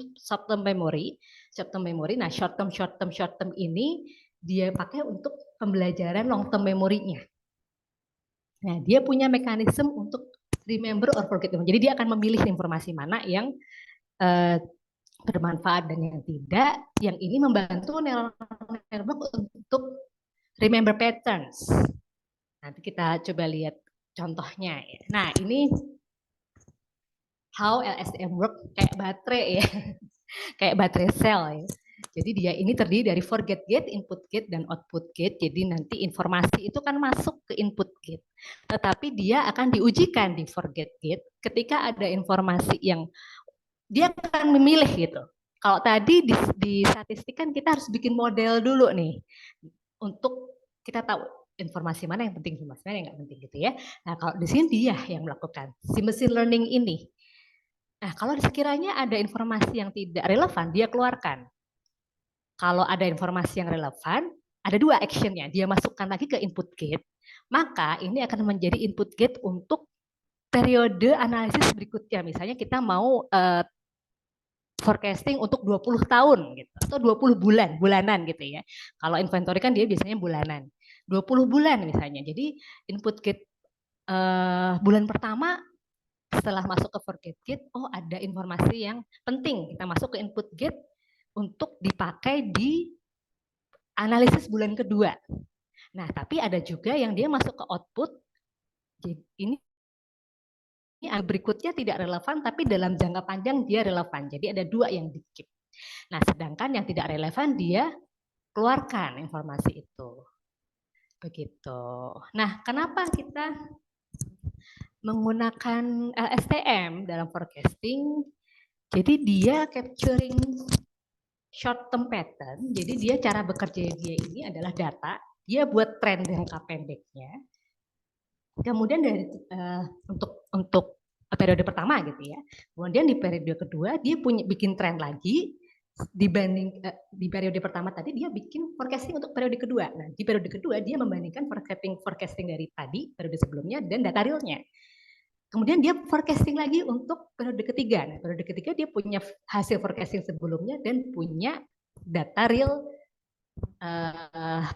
memory. Nah, short term ini dia pakai untuk pembelajaran long term memorinya. Nah, dia punya mekanisme untuk remember or forget. Jadi dia akan memilih informasi mana yang bermanfaat dan yang tidak. Yang ini membantu neural network untuk remember patterns. Nanti kita coba lihat contohnya. Nah, ini how LSTM work kayak baterai ya, kayak baterai sel ya. Jadi dia ini terdiri dari forget gate, input gate, dan output gate. Jadi nanti informasi itu kan masuk ke input gate. Tetapi dia akan diujikan di forget gate ketika ada informasi yang dia akan memilih gitu. Kalau tadi di statistik kan kita harus bikin model dulu nih. Untuk kita tahu informasi mana yang penting, informasi mana yang nggak penting gitu ya. Nah, kalau di sini dia yang melakukan si machine learning ini. Nah, kalau sekiranya ada informasi yang tidak relevan, dia keluarkan. Kalau ada informasi yang relevan, ada dua actionnya. Dia masukkan lagi ke input gate, maka ini akan menjadi input gate untuk periode analisis berikutnya. Misalnya kita mau forecasting untuk 20 tahun gitu, atau 20 bulanan gitu ya. Kalau inventory kan dia biasanya bulanan. 20 bulan misalnya. Jadi input gate bulan pertama setelah masuk ke forget gate, oh ada informasi yang penting. Kita masuk ke input gate untuk dipakai di analisis bulan kedua. Nah, tapi ada juga yang dia masuk ke output. Jadi ini berikutnya tidak relevan, tapi dalam jangka panjang dia relevan. Jadi ada dua yang di-keep. Nah, sedangkan yang tidak relevan dia keluarkan informasi itu. Begitu. Nah, kenapa kita menggunakan LSTM dalam forecasting? Jadi dia capturing short term pattern. Jadi dia cara bekerja dia ini adalah data, dia buat tren jangka pendeknya. Kemudian dari untuk periode pertama gitu ya. Kemudian di periode kedua dia bikin tren lagi dibanding di periode pertama tadi dia bikin forecasting untuk periode kedua. Nah, di periode kedua dia membandingkan forecasting dari tadi periode sebelumnya dan data realnya. Kemudian dia forecasting lagi untuk periode ketiga. Nah, periode ketiga dia punya hasil forecasting sebelumnya dan punya data real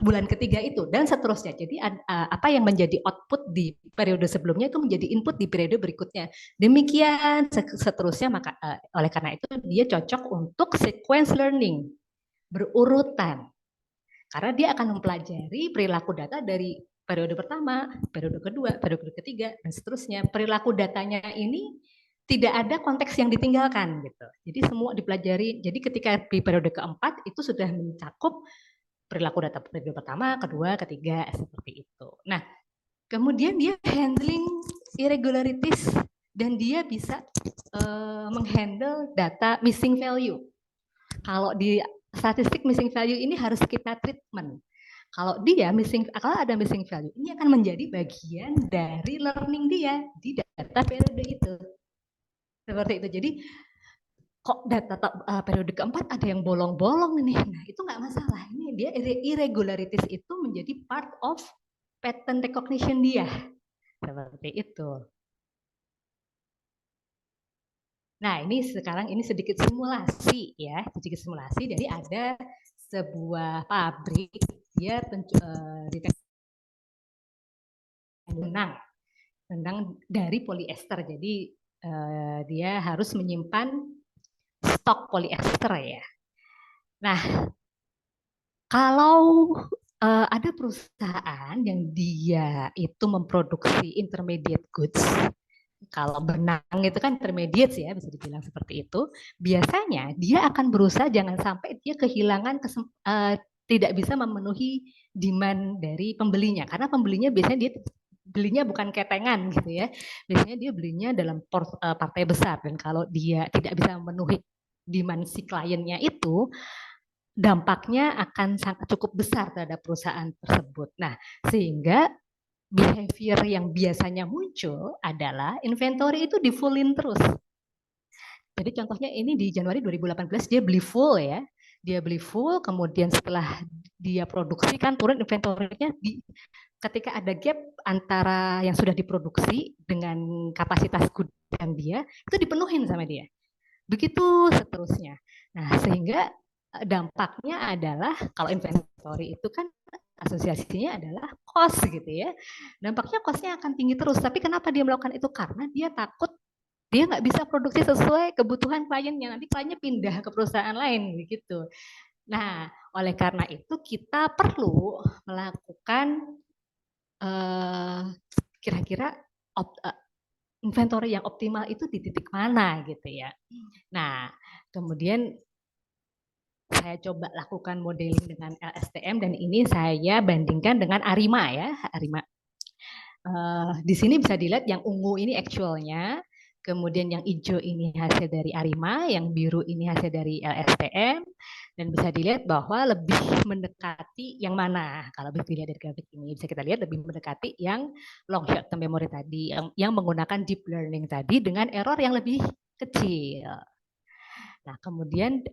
bulan ketiga itu dan seterusnya. Jadi apa yang menjadi output di periode sebelumnya itu menjadi input di periode berikutnya. Demikian seterusnya. Maka oleh karena itu dia cocok untuk sequence learning berurutan. Karena dia akan mempelajari perilaku data dari periode pertama, periode kedua, periode ketiga dan seterusnya. Perilaku datanya ini tidak ada konteks yang ditinggalkan gitu. Jadi semua dipelajari. Jadi ketika di periode keempat itu sudah mencakup perilaku data periode pertama, kedua, ketiga, seperti itu. Nah, kemudian dia handling irregularities dan dia bisa menghandle data missing value. Kalau di statistik missing value ini harus kita treatment. Kalau ada missing value, ini akan menjadi bagian dari learning dia di data periode itu. Seperti itu. Jadi kok data periode keempat ada yang bolong-bolong nih. Nah, itu nggak masalah. Ini dia irregularities itu menjadi part of pattern recognition dia. Seperti itu. Nah, ini sekarang ini sedikit simulasi ya, sedikit simulasi. Jadi ada sebuah pabrik dia benang dari polyester. Jadi dia harus menyimpan stok polyester ya. Nah, kalau ada perusahaan yang dia itu memproduksi intermediate goods, kalau benang itu kan intermediate ya, bisa dibilang seperti itu, biasanya dia akan berusaha jangan sampai dia kehilangan tidak bisa memenuhi demand dari pembelinya, karena pembelinya biasanya dia belinya bukan ketengan gitu ya, biasanya dia belinya dalam partai besar, dan kalau dia tidak bisa memenuhi demand si kliennya itu, dampaknya akan sangat cukup besar terhadap perusahaan tersebut. Nah, sehingga behavior yang biasanya muncul adalah inventory itu di fullin terus. Jadi contohnya ini di Januari 2018 dia beli full ya. Dia beli full, kemudian setelah dia produksi kan turun inventory-nya ketika ada gap antara yang sudah diproduksi dengan kapasitas gudang dia, itu dipenuhin sama dia. Begitu seterusnya. Nah, sehingga dampaknya adalah kalau inventory itu kan asosiasinya adalah cost gitu ya. Dampaknya costnya akan tinggi terus. Tapi kenapa dia melakukan itu? Karena dia takut dia nggak bisa produksi sesuai kebutuhan kliennya. Nanti kliennya pindah ke perusahaan lain begitu. Nah, oleh karena itu kita perlu melakukan kira-kira inventory yang optimal itu di titik mana gitu ya. Nah, kemudian saya coba lakukan modeling dengan LSTM dan ini saya bandingkan dengan ARIMA ya, ARIMA. Di sini bisa dilihat yang ungu ini actualnya, kemudian yang hijau ini hasil dari ARIMA, yang biru ini hasil dari LSTM, dan bisa dilihat bahwa lebih mendekati yang mana. Kalau bisa dilihat dari grafik ini, bisa kita lihat lebih mendekati yang long short term memory tadi, yang menggunakan deep learning tadi dengan error yang lebih kecil. Nah, kemudian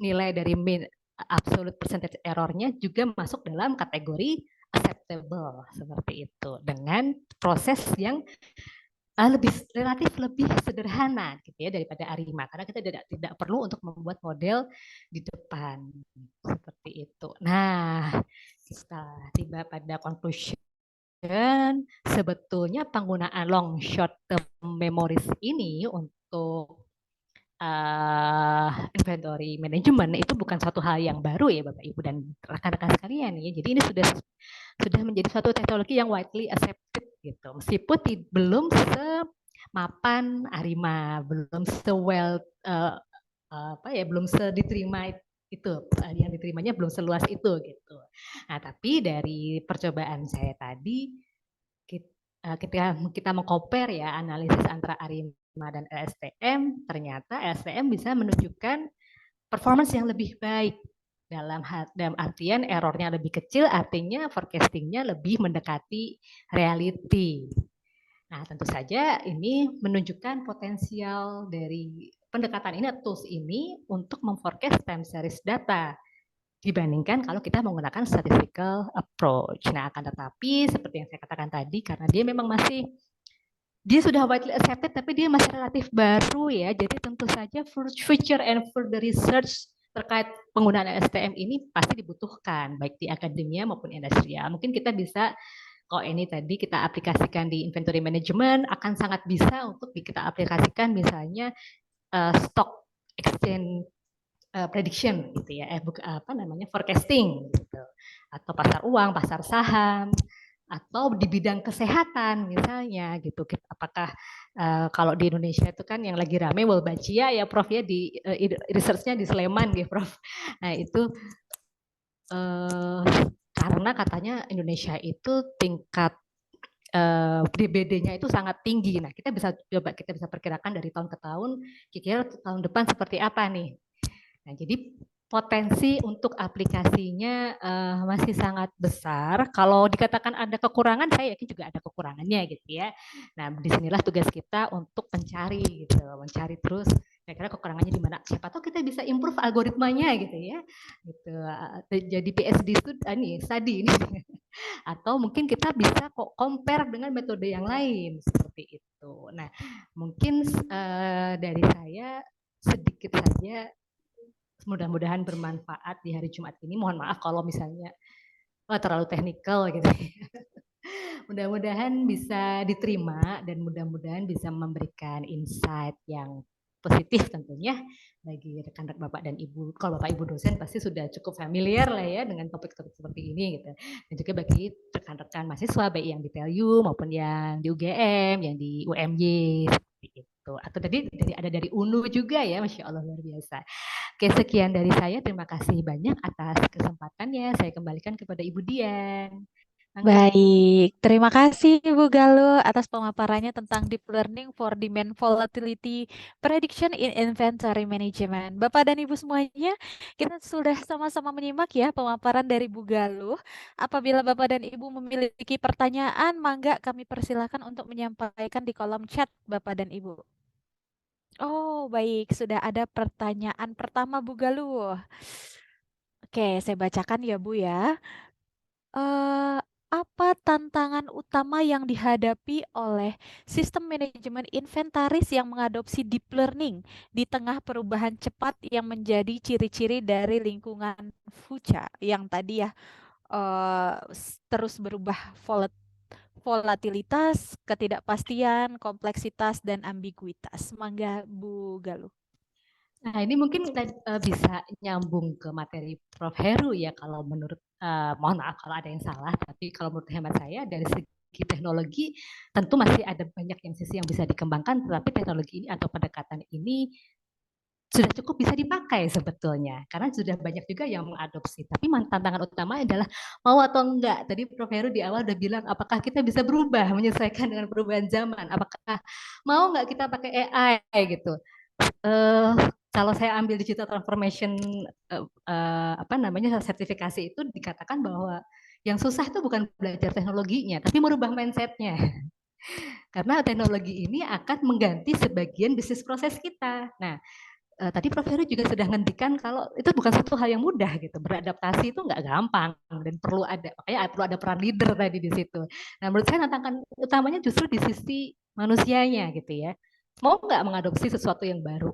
nilai dari mean absolute percentage errornya juga masuk dalam kategori acceptable seperti itu dengan proses yang relatif lebih sederhana gitu ya daripada ARIMA, karena kita tidak perlu untuk membuat model di depan seperti itu. Nah, kita tiba pada conclusion. Sebetulnya penggunaan long short term memories ini untuk inventory management itu bukan suatu hal yang baru ya Bapak Ibu dan rekan-rekan sekalian ya. Jadi ini sudah menjadi suatu teknologi yang widely accepted gitu. Meskipun belum semapan ARIMA, belum belum diterima itu, yang diterimanya belum seluas itu gitu. Nah, tapi dari percobaan saya tadi ketika kita meng-compare ya analisis antara ARIMA dan LSTM, ternyata LSTM bisa menunjukkan performance yang lebih baik. Dalam artian errornya lebih kecil, artinya forecastingnya lebih mendekati reality. Nah, tentu saja ini menunjukkan potensial dari pendekatan ini, tools ini untuk memforecast time series data dibandingkan kalau kita menggunakan statistical approach. Nah, akan tetapi seperti yang saya katakan tadi, karena dia sudah widely accepted, tapi dia masih relatif baru ya. Jadi tentu saja future and further research terkait penggunaan STM ini pasti dibutuhkan, baik di akademia maupun industrial. Mungkin kita bisa, kalau ini tadi kita aplikasikan di inventory management, akan sangat bisa untuk kita aplikasikan misalnya stock exchange prediction gitu ya, forecasting gitu, atau pasar uang, pasar saham, atau di bidang kesehatan misalnya gitu. Apakah kalau di Indonesia itu kan yang lagi rame Wolbachia ya Prof ya, di research-nya di Sleman gitu Prof. Nah itu karena katanya Indonesia itu tingkat DBD-nya itu sangat tinggi. Nah kita bisa perkirakan dari tahun ke tahun, kira-kira tahun depan seperti apa nih. Nah jadi potensi untuk aplikasinya masih sangat besar. Kalau dikatakan ada kekurangan, saya yakin juga ada kekurangannya gitu ya. Nah, disinilah tugas kita untuk mencari gitu, mencari terus kira-kira kekurangannya di mana. Siapa tahu kita bisa improve algoritmanya gitu ya. Gitu. Jadi PhD study ini. Atau mungkin kita bisa kok compare dengan metode yang lain seperti itu. Nah, mungkin dari saya sedikit saja. Mudah-mudahan bermanfaat di hari Jumat ini. Mohon maaf kalau misalnya terlalu teknikal gitu. Mudah-mudahan bisa diterima dan mudah-mudahan bisa memberikan insight yang positif tentunya bagi rekan-rekan Bapak dan Ibu. Kalau Bapak Ibu dosen pasti sudah cukup familiar lah ya dengan topik-topik seperti ini gitu. Dan juga bagi rekan-rekan mahasiswa baik yang di TELU maupun yang di UGM, yang di UMY seperti itu. Atau tadi ada dari UNU juga ya, Masya Allah luar biasa. Oke, sekian dari saya. Terima kasih banyak atas kesempatannya. Saya kembalikan kepada Ibu Dian. Baik, terima kasih Ibu Galuh atas pemaparannya tentang Deep Learning for Demand Volatility Prediction in Inventory Management. Bapak dan Ibu semuanya, kita sudah sama-sama menyimak ya pemaparan dari Bu Galuh. Apabila Bapak dan Ibu memiliki pertanyaan, mangga kami persilakan untuk menyampaikan di kolom chat Bapak dan Ibu. Oh, baik, sudah ada pertanyaan pertama Bu Galuh. Oke, saya bacakan ya Bu ya. Apa tantangan utama yang dihadapi oleh sistem manajemen inventaris yang mengadopsi deep learning di tengah perubahan cepat yang menjadi ciri-ciri dari lingkungan future yang tadi ya terus berubah volatilitas, ketidakpastian, kompleksitas, dan ambiguitas. Mangga Bu Galuh. Nah, ini mungkin bisa nyambung ke materi Prof. Heru ya, kalau menurut, mohon maaf kalau ada yang salah, tapi kalau menurut hemat saya dari segi teknologi tentu masih ada banyak sisi yang bisa dikembangkan, tetapi teknologi ini atau pendekatan ini sudah cukup bisa dipakai sebetulnya, karena sudah banyak juga yang mengadopsi. Tapi tantangan utama adalah mau atau enggak. Tadi Prof. Heru di awal udah bilang, apakah kita bisa berubah, menyesuaikan dengan perubahan zaman, apakah mau nggak kita pakai AI gitu. Kalau saya ambil digital transformation sertifikasi itu dikatakan bahwa yang susah itu bukan belajar teknologinya, tapi merubah mindsetnya. Karena teknologi ini akan mengganti sebagian bisnis proses kita. Nah, tadi Prof. Heru juga sudah ngendikan kalau itu bukan satu hal yang mudah gitu. Beradaptasi itu nggak gampang dan makanya perlu ada peran leader tadi di situ. Nah, menurut saya tantangan utamanya justru di sisi manusianya gitu ya. Mau nggak mengadopsi sesuatu yang baru?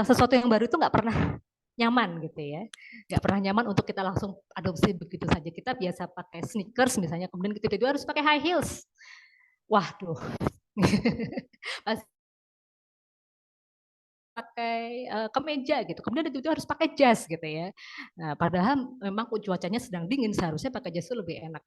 Sesuatu yang baru itu nggak pernah nyaman gitu ya, nggak pernah nyaman untuk kita langsung adopsi begitu saja. Kita biasa pakai sneakers misalnya, kemudian kita tiba-tiba harus pakai high heels. Waduh, pakai kemeja gitu, kemudian tiba-tiba harus pakai jas gitu ya. Nah, padahal memang cuacanya sedang dingin, seharusnya pakai jas itu lebih enak.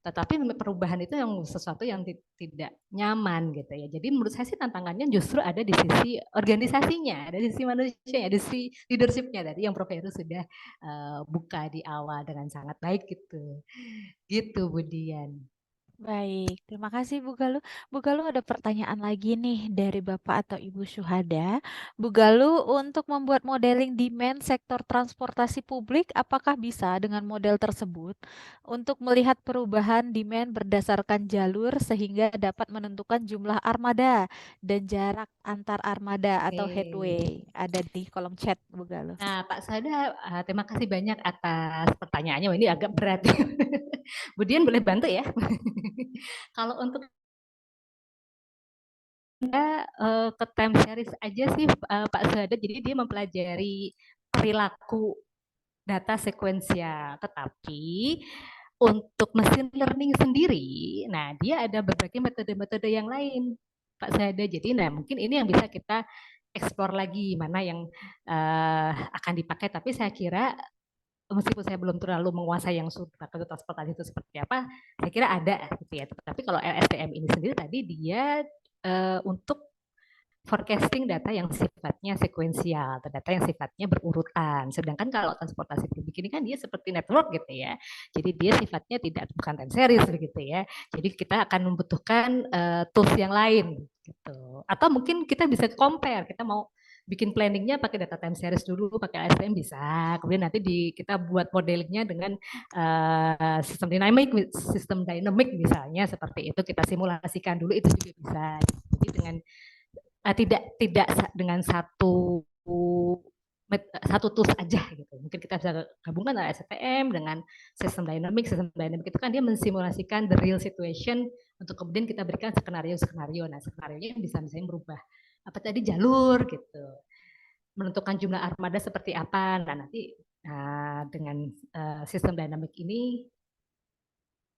Tetapi perubahan itu yang sesuatu yang tidak nyaman gitu ya. Jadi menurut saya sih tantangannya justru ada di sisi organisasinya, ada di sisi manusia, ada di sisi leadership-nya tadi yang Prof. Heru sudah buka di awal dengan sangat baik gitu. Gitu Bu Dian. Baik, terima kasih Bu Galuh. Bu Galuh ada pertanyaan lagi nih dari Bapak atau Ibu Syuhada. Bu Galuh, untuk membuat modeling demand sektor transportasi publik, apakah bisa dengan model tersebut untuk melihat perubahan demand berdasarkan jalur sehingga dapat menentukan jumlah armada dan jarak antar armada atau headway? Ada di kolom chat Bu Galuh. Nah, Pak Sada, terima kasih banyak atas pertanyaannya. Wah, ini agak berat. Bu Dian boleh bantu ya? Kalau untuk ke time series aja sih Pak Sada, jadi dia mempelajari perilaku data sekuensial. Tetapi untuk mesin learning sendiri, nah dia ada berbagai metode-metode yang lain, Pak Sada. Jadi, nah mungkin ini yang bisa kita explore lagi mana yang akan dipakai. Tapi saya kira meskipun saya belum terlalu menguasai yang sudah transportasi itu seperti apa, saya kira ada gitu ya. Tapi kalau LSTM ini sendiri tadi dia untuk forecasting data yang sifatnya sekuensial atau data yang sifatnya berurutan. Sedangkan kalau transportasi publik ini kan dia seperti network gitu ya. Jadi dia sifatnya bukan time series gitu ya. Jadi kita akan membutuhkan tools yang lain gitu. Atau mungkin kita bisa compare, kita mau bikin planningnya pakai data time series dulu, pakai LSTM bisa. Kemudian nanti kita buat modelingnya dengan sistem dynamic misalnya seperti itu, kita simulasikan dulu, itu juga bisa. Jadi dengan tidak dengan satu tools aja gitu. Mungkin kita bisa gabungkan STM dengan sistem dynamic. Sistem dynamic itu kan dia mensimulasikan the real situation untuk kemudian kita berikan skenario. Nah, skenario-nya bisa misalnya merubah apa tadi jalur gitu. Menentukan jumlah armada seperti apa. Nah, nanti dengan sistem dynamic ini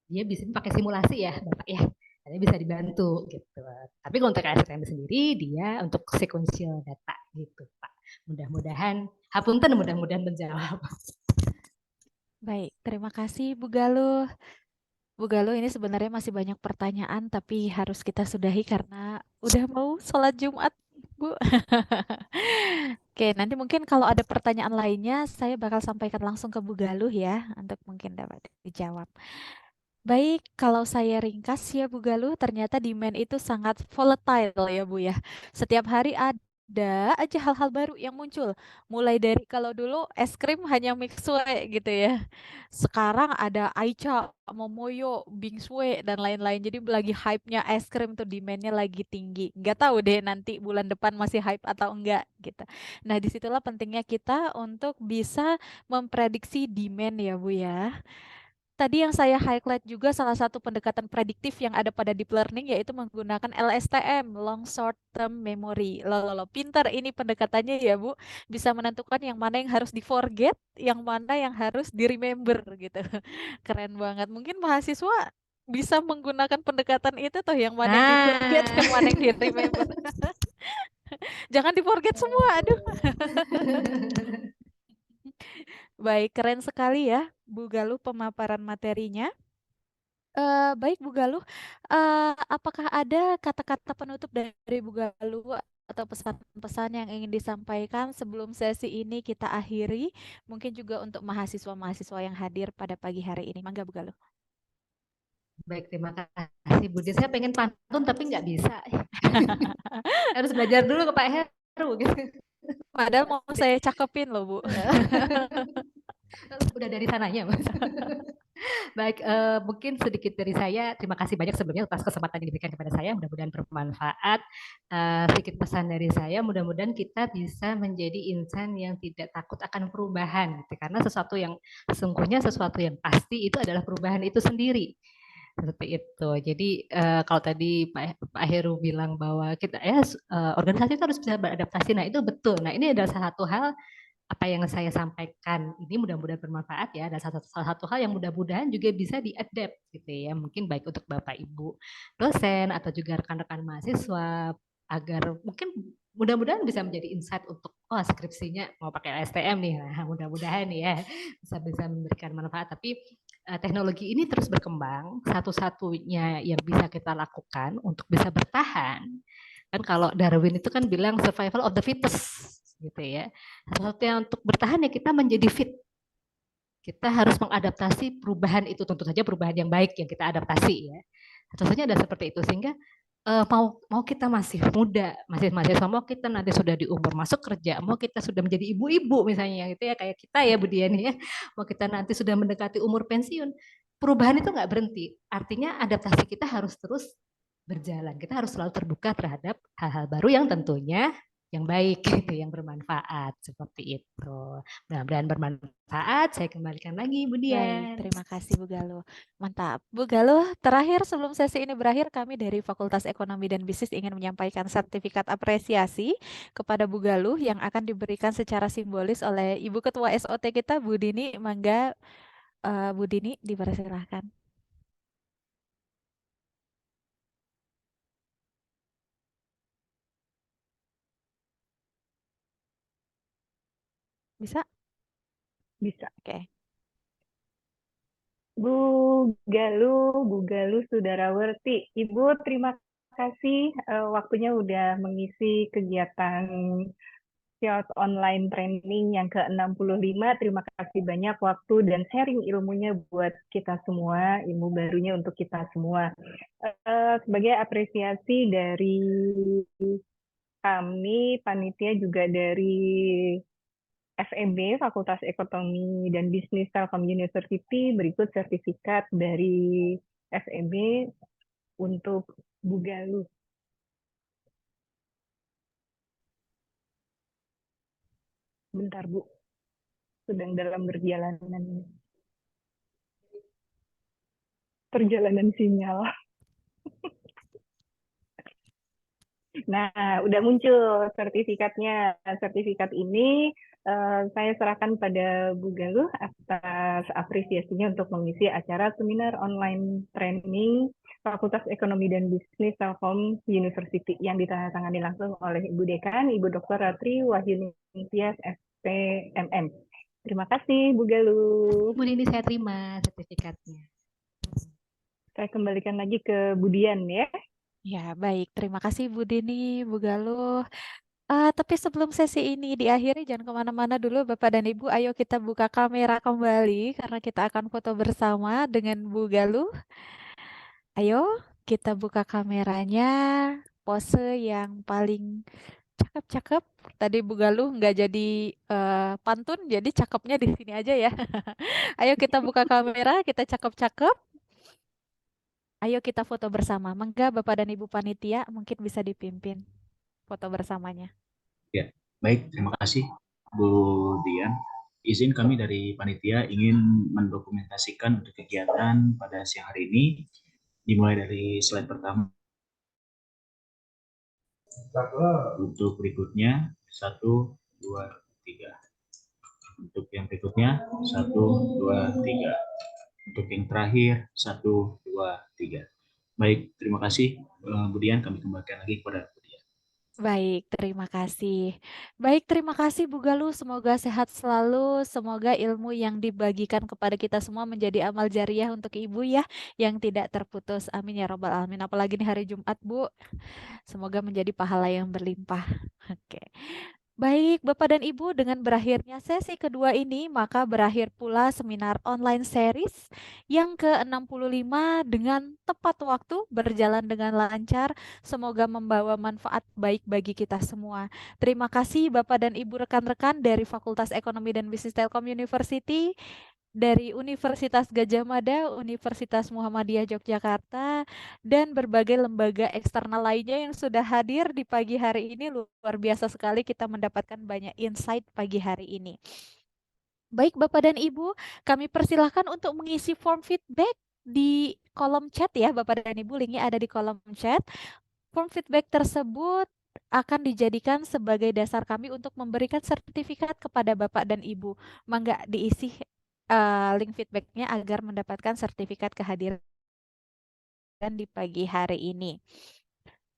dia bisa pakai simulasi ya, Bapak ya. Jadi bisa dibantu gitu. Tapi kalau untuk LSTM sendiri dia untuk sequential data gitu, Pak. Mudah-mudahan mudah-mudahan menjawab. Baik, terima kasih Bu Galuh. Bu Galuh, ini sebenarnya masih banyak pertanyaan tapi harus kita sudahi karena udah mau sholat Jumat, Bu. Oke, nanti mungkin kalau ada pertanyaan lainnya saya bakal sampaikan langsung ke Bu Galuh ya untuk mungkin dapat dijawab. Baik, kalau saya ringkas ya Bu Galuh, ternyata demand itu sangat volatile ya Bu ya. Setiap hari ada aja hal-hal baru yang muncul. Mulai dari kalau dulu es krim hanya Mixue gitu ya. Sekarang ada Aicha, Momoyo, Bingsue dan lain-lain. Jadi lagi hype-nya es krim tuh demandnya lagi tinggi. Nggak tahu deh nanti bulan depan masih hype atau enggak gitu. Nah, disitulah pentingnya kita untuk bisa memprediksi demand ya Bu ya. Tadi yang saya highlight juga salah satu pendekatan prediktif yang ada pada deep learning yaitu menggunakan LSTM, long short term memory. Loh, pintar ini pendekatannya ya Bu. Bisa menentukan yang mana yang harus di forget, yang mana yang harus di remember gitu. Keren banget. Mungkin mahasiswa bisa menggunakan pendekatan itu tuh, yang mana yang di forget, yang mana yang di remember. Jangan di forget semua, aduh. Baik, keren sekali ya Bu Galuh pemaparan materinya. Baik Bu Galuh, apakah ada kata-kata penutup dari Bu Galuh atau pesan-pesan yang ingin disampaikan sebelum sesi ini kita akhiri? Mungkin juga untuk mahasiswa-mahasiswa yang hadir pada pagi hari ini. Mangga Bu Galuh. Baik, terima kasih Bu Dian. Saya pengen pantun tapi nggak bisa. Harus belajar dulu ke Pak Heru gitu. Padahal mau saya cakepin loh Bu. Udah dari sananya Mas. Baik, mungkin sedikit dari saya. Terima kasih banyak sebelumnya atas kesempatan yang diberikan kepada saya. Mudah-mudahan bermanfaat. Sedikit pesan dari saya, mudah-mudahan kita bisa menjadi insan yang tidak takut akan perubahan. Gitu. Karena sesuatu yang sesungguhnya sesuatu yang pasti itu adalah perubahan itu sendiri. Seperti itu. Jadi kalau tadi Pak Heru bilang bahwa kita organisasi itu harus bisa beradaptasi. Nah itu betul. Nah ini adalah salah satu hal apa yang saya sampaikan ini mudah-mudahan bermanfaat ya. Dan salah satu hal yang mudah-mudahan juga bisa diadapt gitu ya. Mungkin baik untuk Bapak Ibu dosen atau juga rekan-rekan mahasiswa agar mungkin mudah-mudahan bisa menjadi insight untuk skripsinya mau pakai LSTM nih. Nah, mudah-mudahan ya bisa memberikan manfaat. Tapi teknologi ini terus berkembang. Satu-satunya yang bisa kita lakukan untuk bisa bertahan kan kalau Darwin itu kan bilang survival of the fittest gitu ya. Satu-satunya untuk bertahan ya kita menjadi fit kita harus mengadaptasi perubahan itu, tentu saja perubahan yang baik yang kita adaptasi ya. Contohnya ada seperti itu, sehingga mau kita masih muda, masih mahasiswa, mau kita nanti sudah di umur masuk kerja, mau kita sudah menjadi ibu-ibu misalnya gitu ya, kayak kita ya Bu Dian ya, mau kita nanti sudah mendekati umur pensiun, perubahan itu nggak berhenti. Artinya adaptasi kita harus terus berjalan. Kita harus selalu terbuka terhadap hal-hal baru yang tentunya yang baik gitu, yang bermanfaat seperti itu. Mudah-mudahan bermanfaat. Saya kembalikan lagi Bu Baik, Dian. terima kasih Bu Galuh. Mantap. Bu Galuh, terakhir sebelum sesi ini berakhir, kami dari Fakultas Ekonomi dan Bisnis ingin menyampaikan sertifikat apresiasi kepada Bu Galuh yang akan diberikan secara simbolis oleh Ibu Ketua SOT kita, Bu Dini. Mangga, Bu Dini, dipersilahkan. Bisa? Bisa. Oke. Bu Galuh Sudarawati. Ibu terima kasih waktunya udah mengisi kegiatan Chaos Online Training yang ke-65. Terima kasih banyak waktu dan sharing ilmunya buat kita semua, ilmu barunya untuk kita semua. Sebagai apresiasi dari kami, panitia juga dari FEB, Fakultas Ekonomi dan Bisnis Telkom University, berikut sertifikat dari FEB untuk Bu Galuh. Bentar Bu, sedang dalam perjalanan sinyal. Nah, udah muncul sertifikatnya. Sertifikat ini saya serahkan pada Bu Galuh atas apresiasinya untuk mengisi acara seminar online training Fakultas Ekonomi dan Bisnis Telkom University yang ditandatangani langsung oleh Ibu Dekan, Ibu Dr. Ratri Wahyuningsias, SPMM. Terima kasih Bu Galuh. Bu Dini, saya terima sertifikatnya. Saya kembalikan lagi ke Bu Dian ya. Ya, baik. Terima kasih Bu Dini, Bu Galuh. Tapi sebelum sesi ini diakhiri, jangan kemana-mana dulu Bapak dan Ibu. Ayo kita buka kamera kembali karena kita akan foto bersama dengan Bu Galuh. Ayo kita buka kameranya, pose yang paling cakep-cakep. Tadi Bu Galuh nggak jadi pantun, jadi cakepnya di sini aja ya. Ayo kita buka kamera, kita cakep-cakep. Ayo kita foto bersama. Mangga Bapak dan Ibu panitia mungkin bisa dipimpin foto bersamanya. Ya, baik, terima kasih Bu Dian. Izin kami dari panitia ingin mendokumentasikan untuk kegiatan pada siang hari ini, dimulai dari slide pertama. Untuk berikutnya, 1, 2, 3. Untuk yang berikutnya, 1, 2, 3. Untuk yang terakhir, 1, 2, 3. Baik, terima kasih Bu Dian, kami kembalikan lagi kepada Bu Dian. Baik, terima kasih. Baik, terima kasih Bu Galuh. Semoga sehat selalu. Semoga ilmu yang dibagikan kepada kita semua menjadi amal jariah untuk Ibu ya, yang tidak terputus. Amin ya robbal alamin. Apalagi di hari Jumat, Bu. Semoga menjadi pahala yang berlimpah. Oke. Baik, Bapak dan Ibu, dengan berakhirnya sesi kedua ini, maka berakhir pula seminar online series yang ke-65 dengan tepat waktu, berjalan dengan lancar. Semoga membawa manfaat baik bagi kita semua. Terima kasih Bapak dan Ibu rekan-rekan dari Fakultas Ekonomi dan Bisnis Telkom University, dari Universitas Gadjah Mada, Universitas Muhammadiyah Yogyakarta, dan berbagai lembaga eksternal lainnya yang sudah hadir di pagi hari ini. Luar biasa sekali kita mendapatkan banyak insight pagi hari ini. Baik Bapak dan Ibu, kami persilahkan untuk mengisi form feedback di kolom chat ya Bapak dan Ibu, linknya ada di kolom chat. Form feedback tersebut akan dijadikan sebagai dasar kami untuk memberikan sertifikat kepada Bapak dan Ibu. Mangga diisi link feedbacknya agar mendapatkan sertifikat kehadiran di pagi hari ini.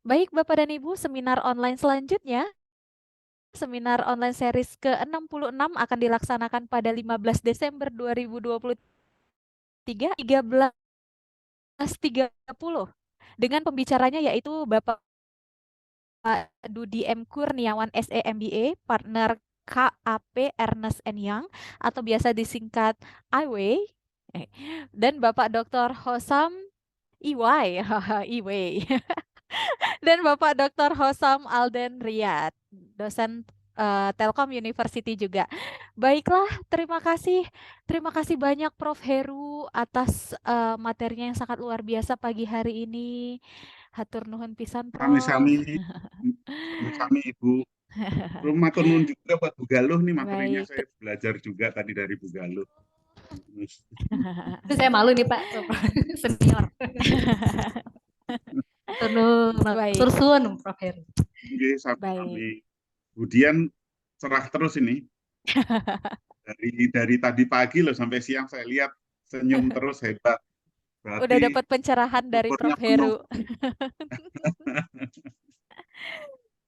Baik Bapak dan Ibu, seminar online selanjutnya, seminar online series ke-66 akan dilaksanakan pada 15 Desember 2023, 13.30 dengan pembicaranya yaitu Bapak Dudi M. Kurniawan SE MBA, partner KAP Ernest and Young atau biasa disingkat IWay, dan Bapak Dr. Hosam Iwai, Iway, dan Bapak Dr. Hosam Alden Riyad, dosen Telkom University juga. Baiklah, terima kasih banyak Prof. Heru atas materinya yang sangat luar biasa pagi hari ini. Hatur nuhun pisan, Prof. Sami-sami, sami Ibu. Belum matur nuwun juga buat Bu Galuh nih materinya, Baik. saya belajar juga tadi dari Bu Galuh. Itu saya malu nih Pak, senior. Baik. Tursun, Prof. Heru. Oke, sami-sami. Kemudian cerah terus ini. Dari tadi pagi loh sampai siang saya lihat senyum terus, hebat. Berarti Udah dapat pencerahan dari ukurnya Prof. Heru. penuh.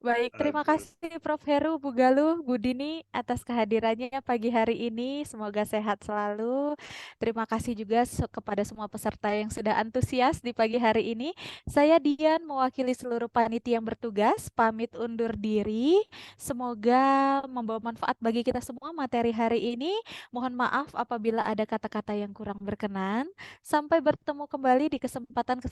Baik, terima Aduh. kasih Prof. Heru, Bu Galuh, Bu Dini atas kehadirannya pagi hari ini. Semoga sehat selalu. Terima kasih juga kepada semua peserta yang sudah antusias di pagi hari ini. Saya Dian mewakili seluruh panitia yang bertugas, pamit undur diri. Semoga membawa manfaat bagi kita semua materi hari ini. Mohon maaf apabila ada kata-kata yang kurang berkenan. Sampai bertemu kembali di kesempatan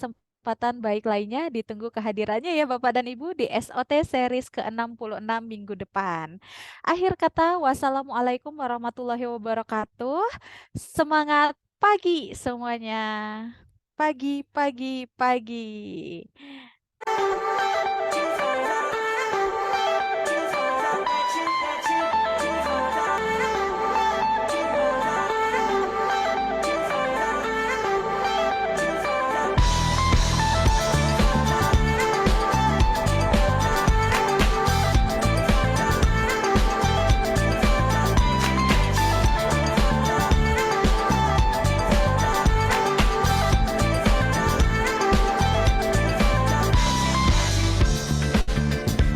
baik lainnya. Ditunggu kehadirannya ya Bapak dan Ibu di SOT series ke-66 minggu depan. Akhir kata, wassalamualaikum warahmatullahi wabarakatuh. Semangat pagi semuanya. Pagi, pagi, pagi.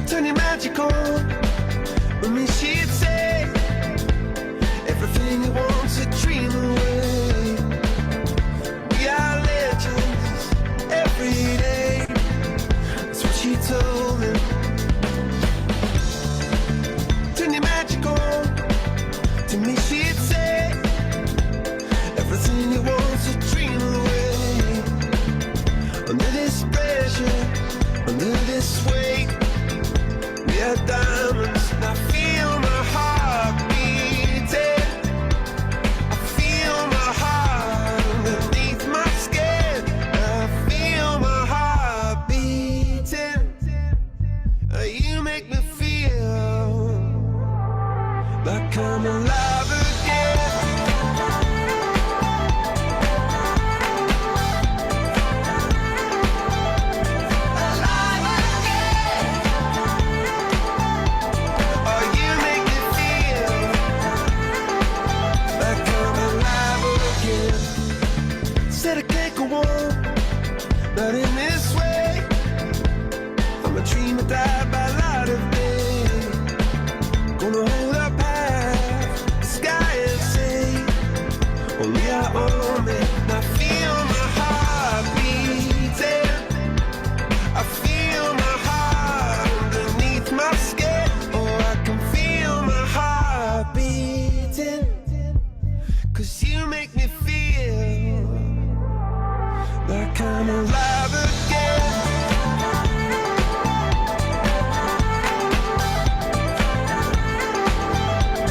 Turn your magic on. With me, she'd say everything you want to dream away. We are legends every day. That's what she told me. Turn your magic on. To me, she'd say everything you want to dream away. Under this pressure, under this weight. We are diamonds, and I feel my heart beating. I feel my heart underneath my skin. I feel my heart beating. You make me feel like I'm alive again. Said I can't go on, not in this way. I'm a dreamer, die by light of day. Gonna hold up high the sky and say, only I own it. And I feel my heart beating. I feel my heart underneath my skin. Oh, I can feel my heart beating. 'Cause you make me feel like I'm alive.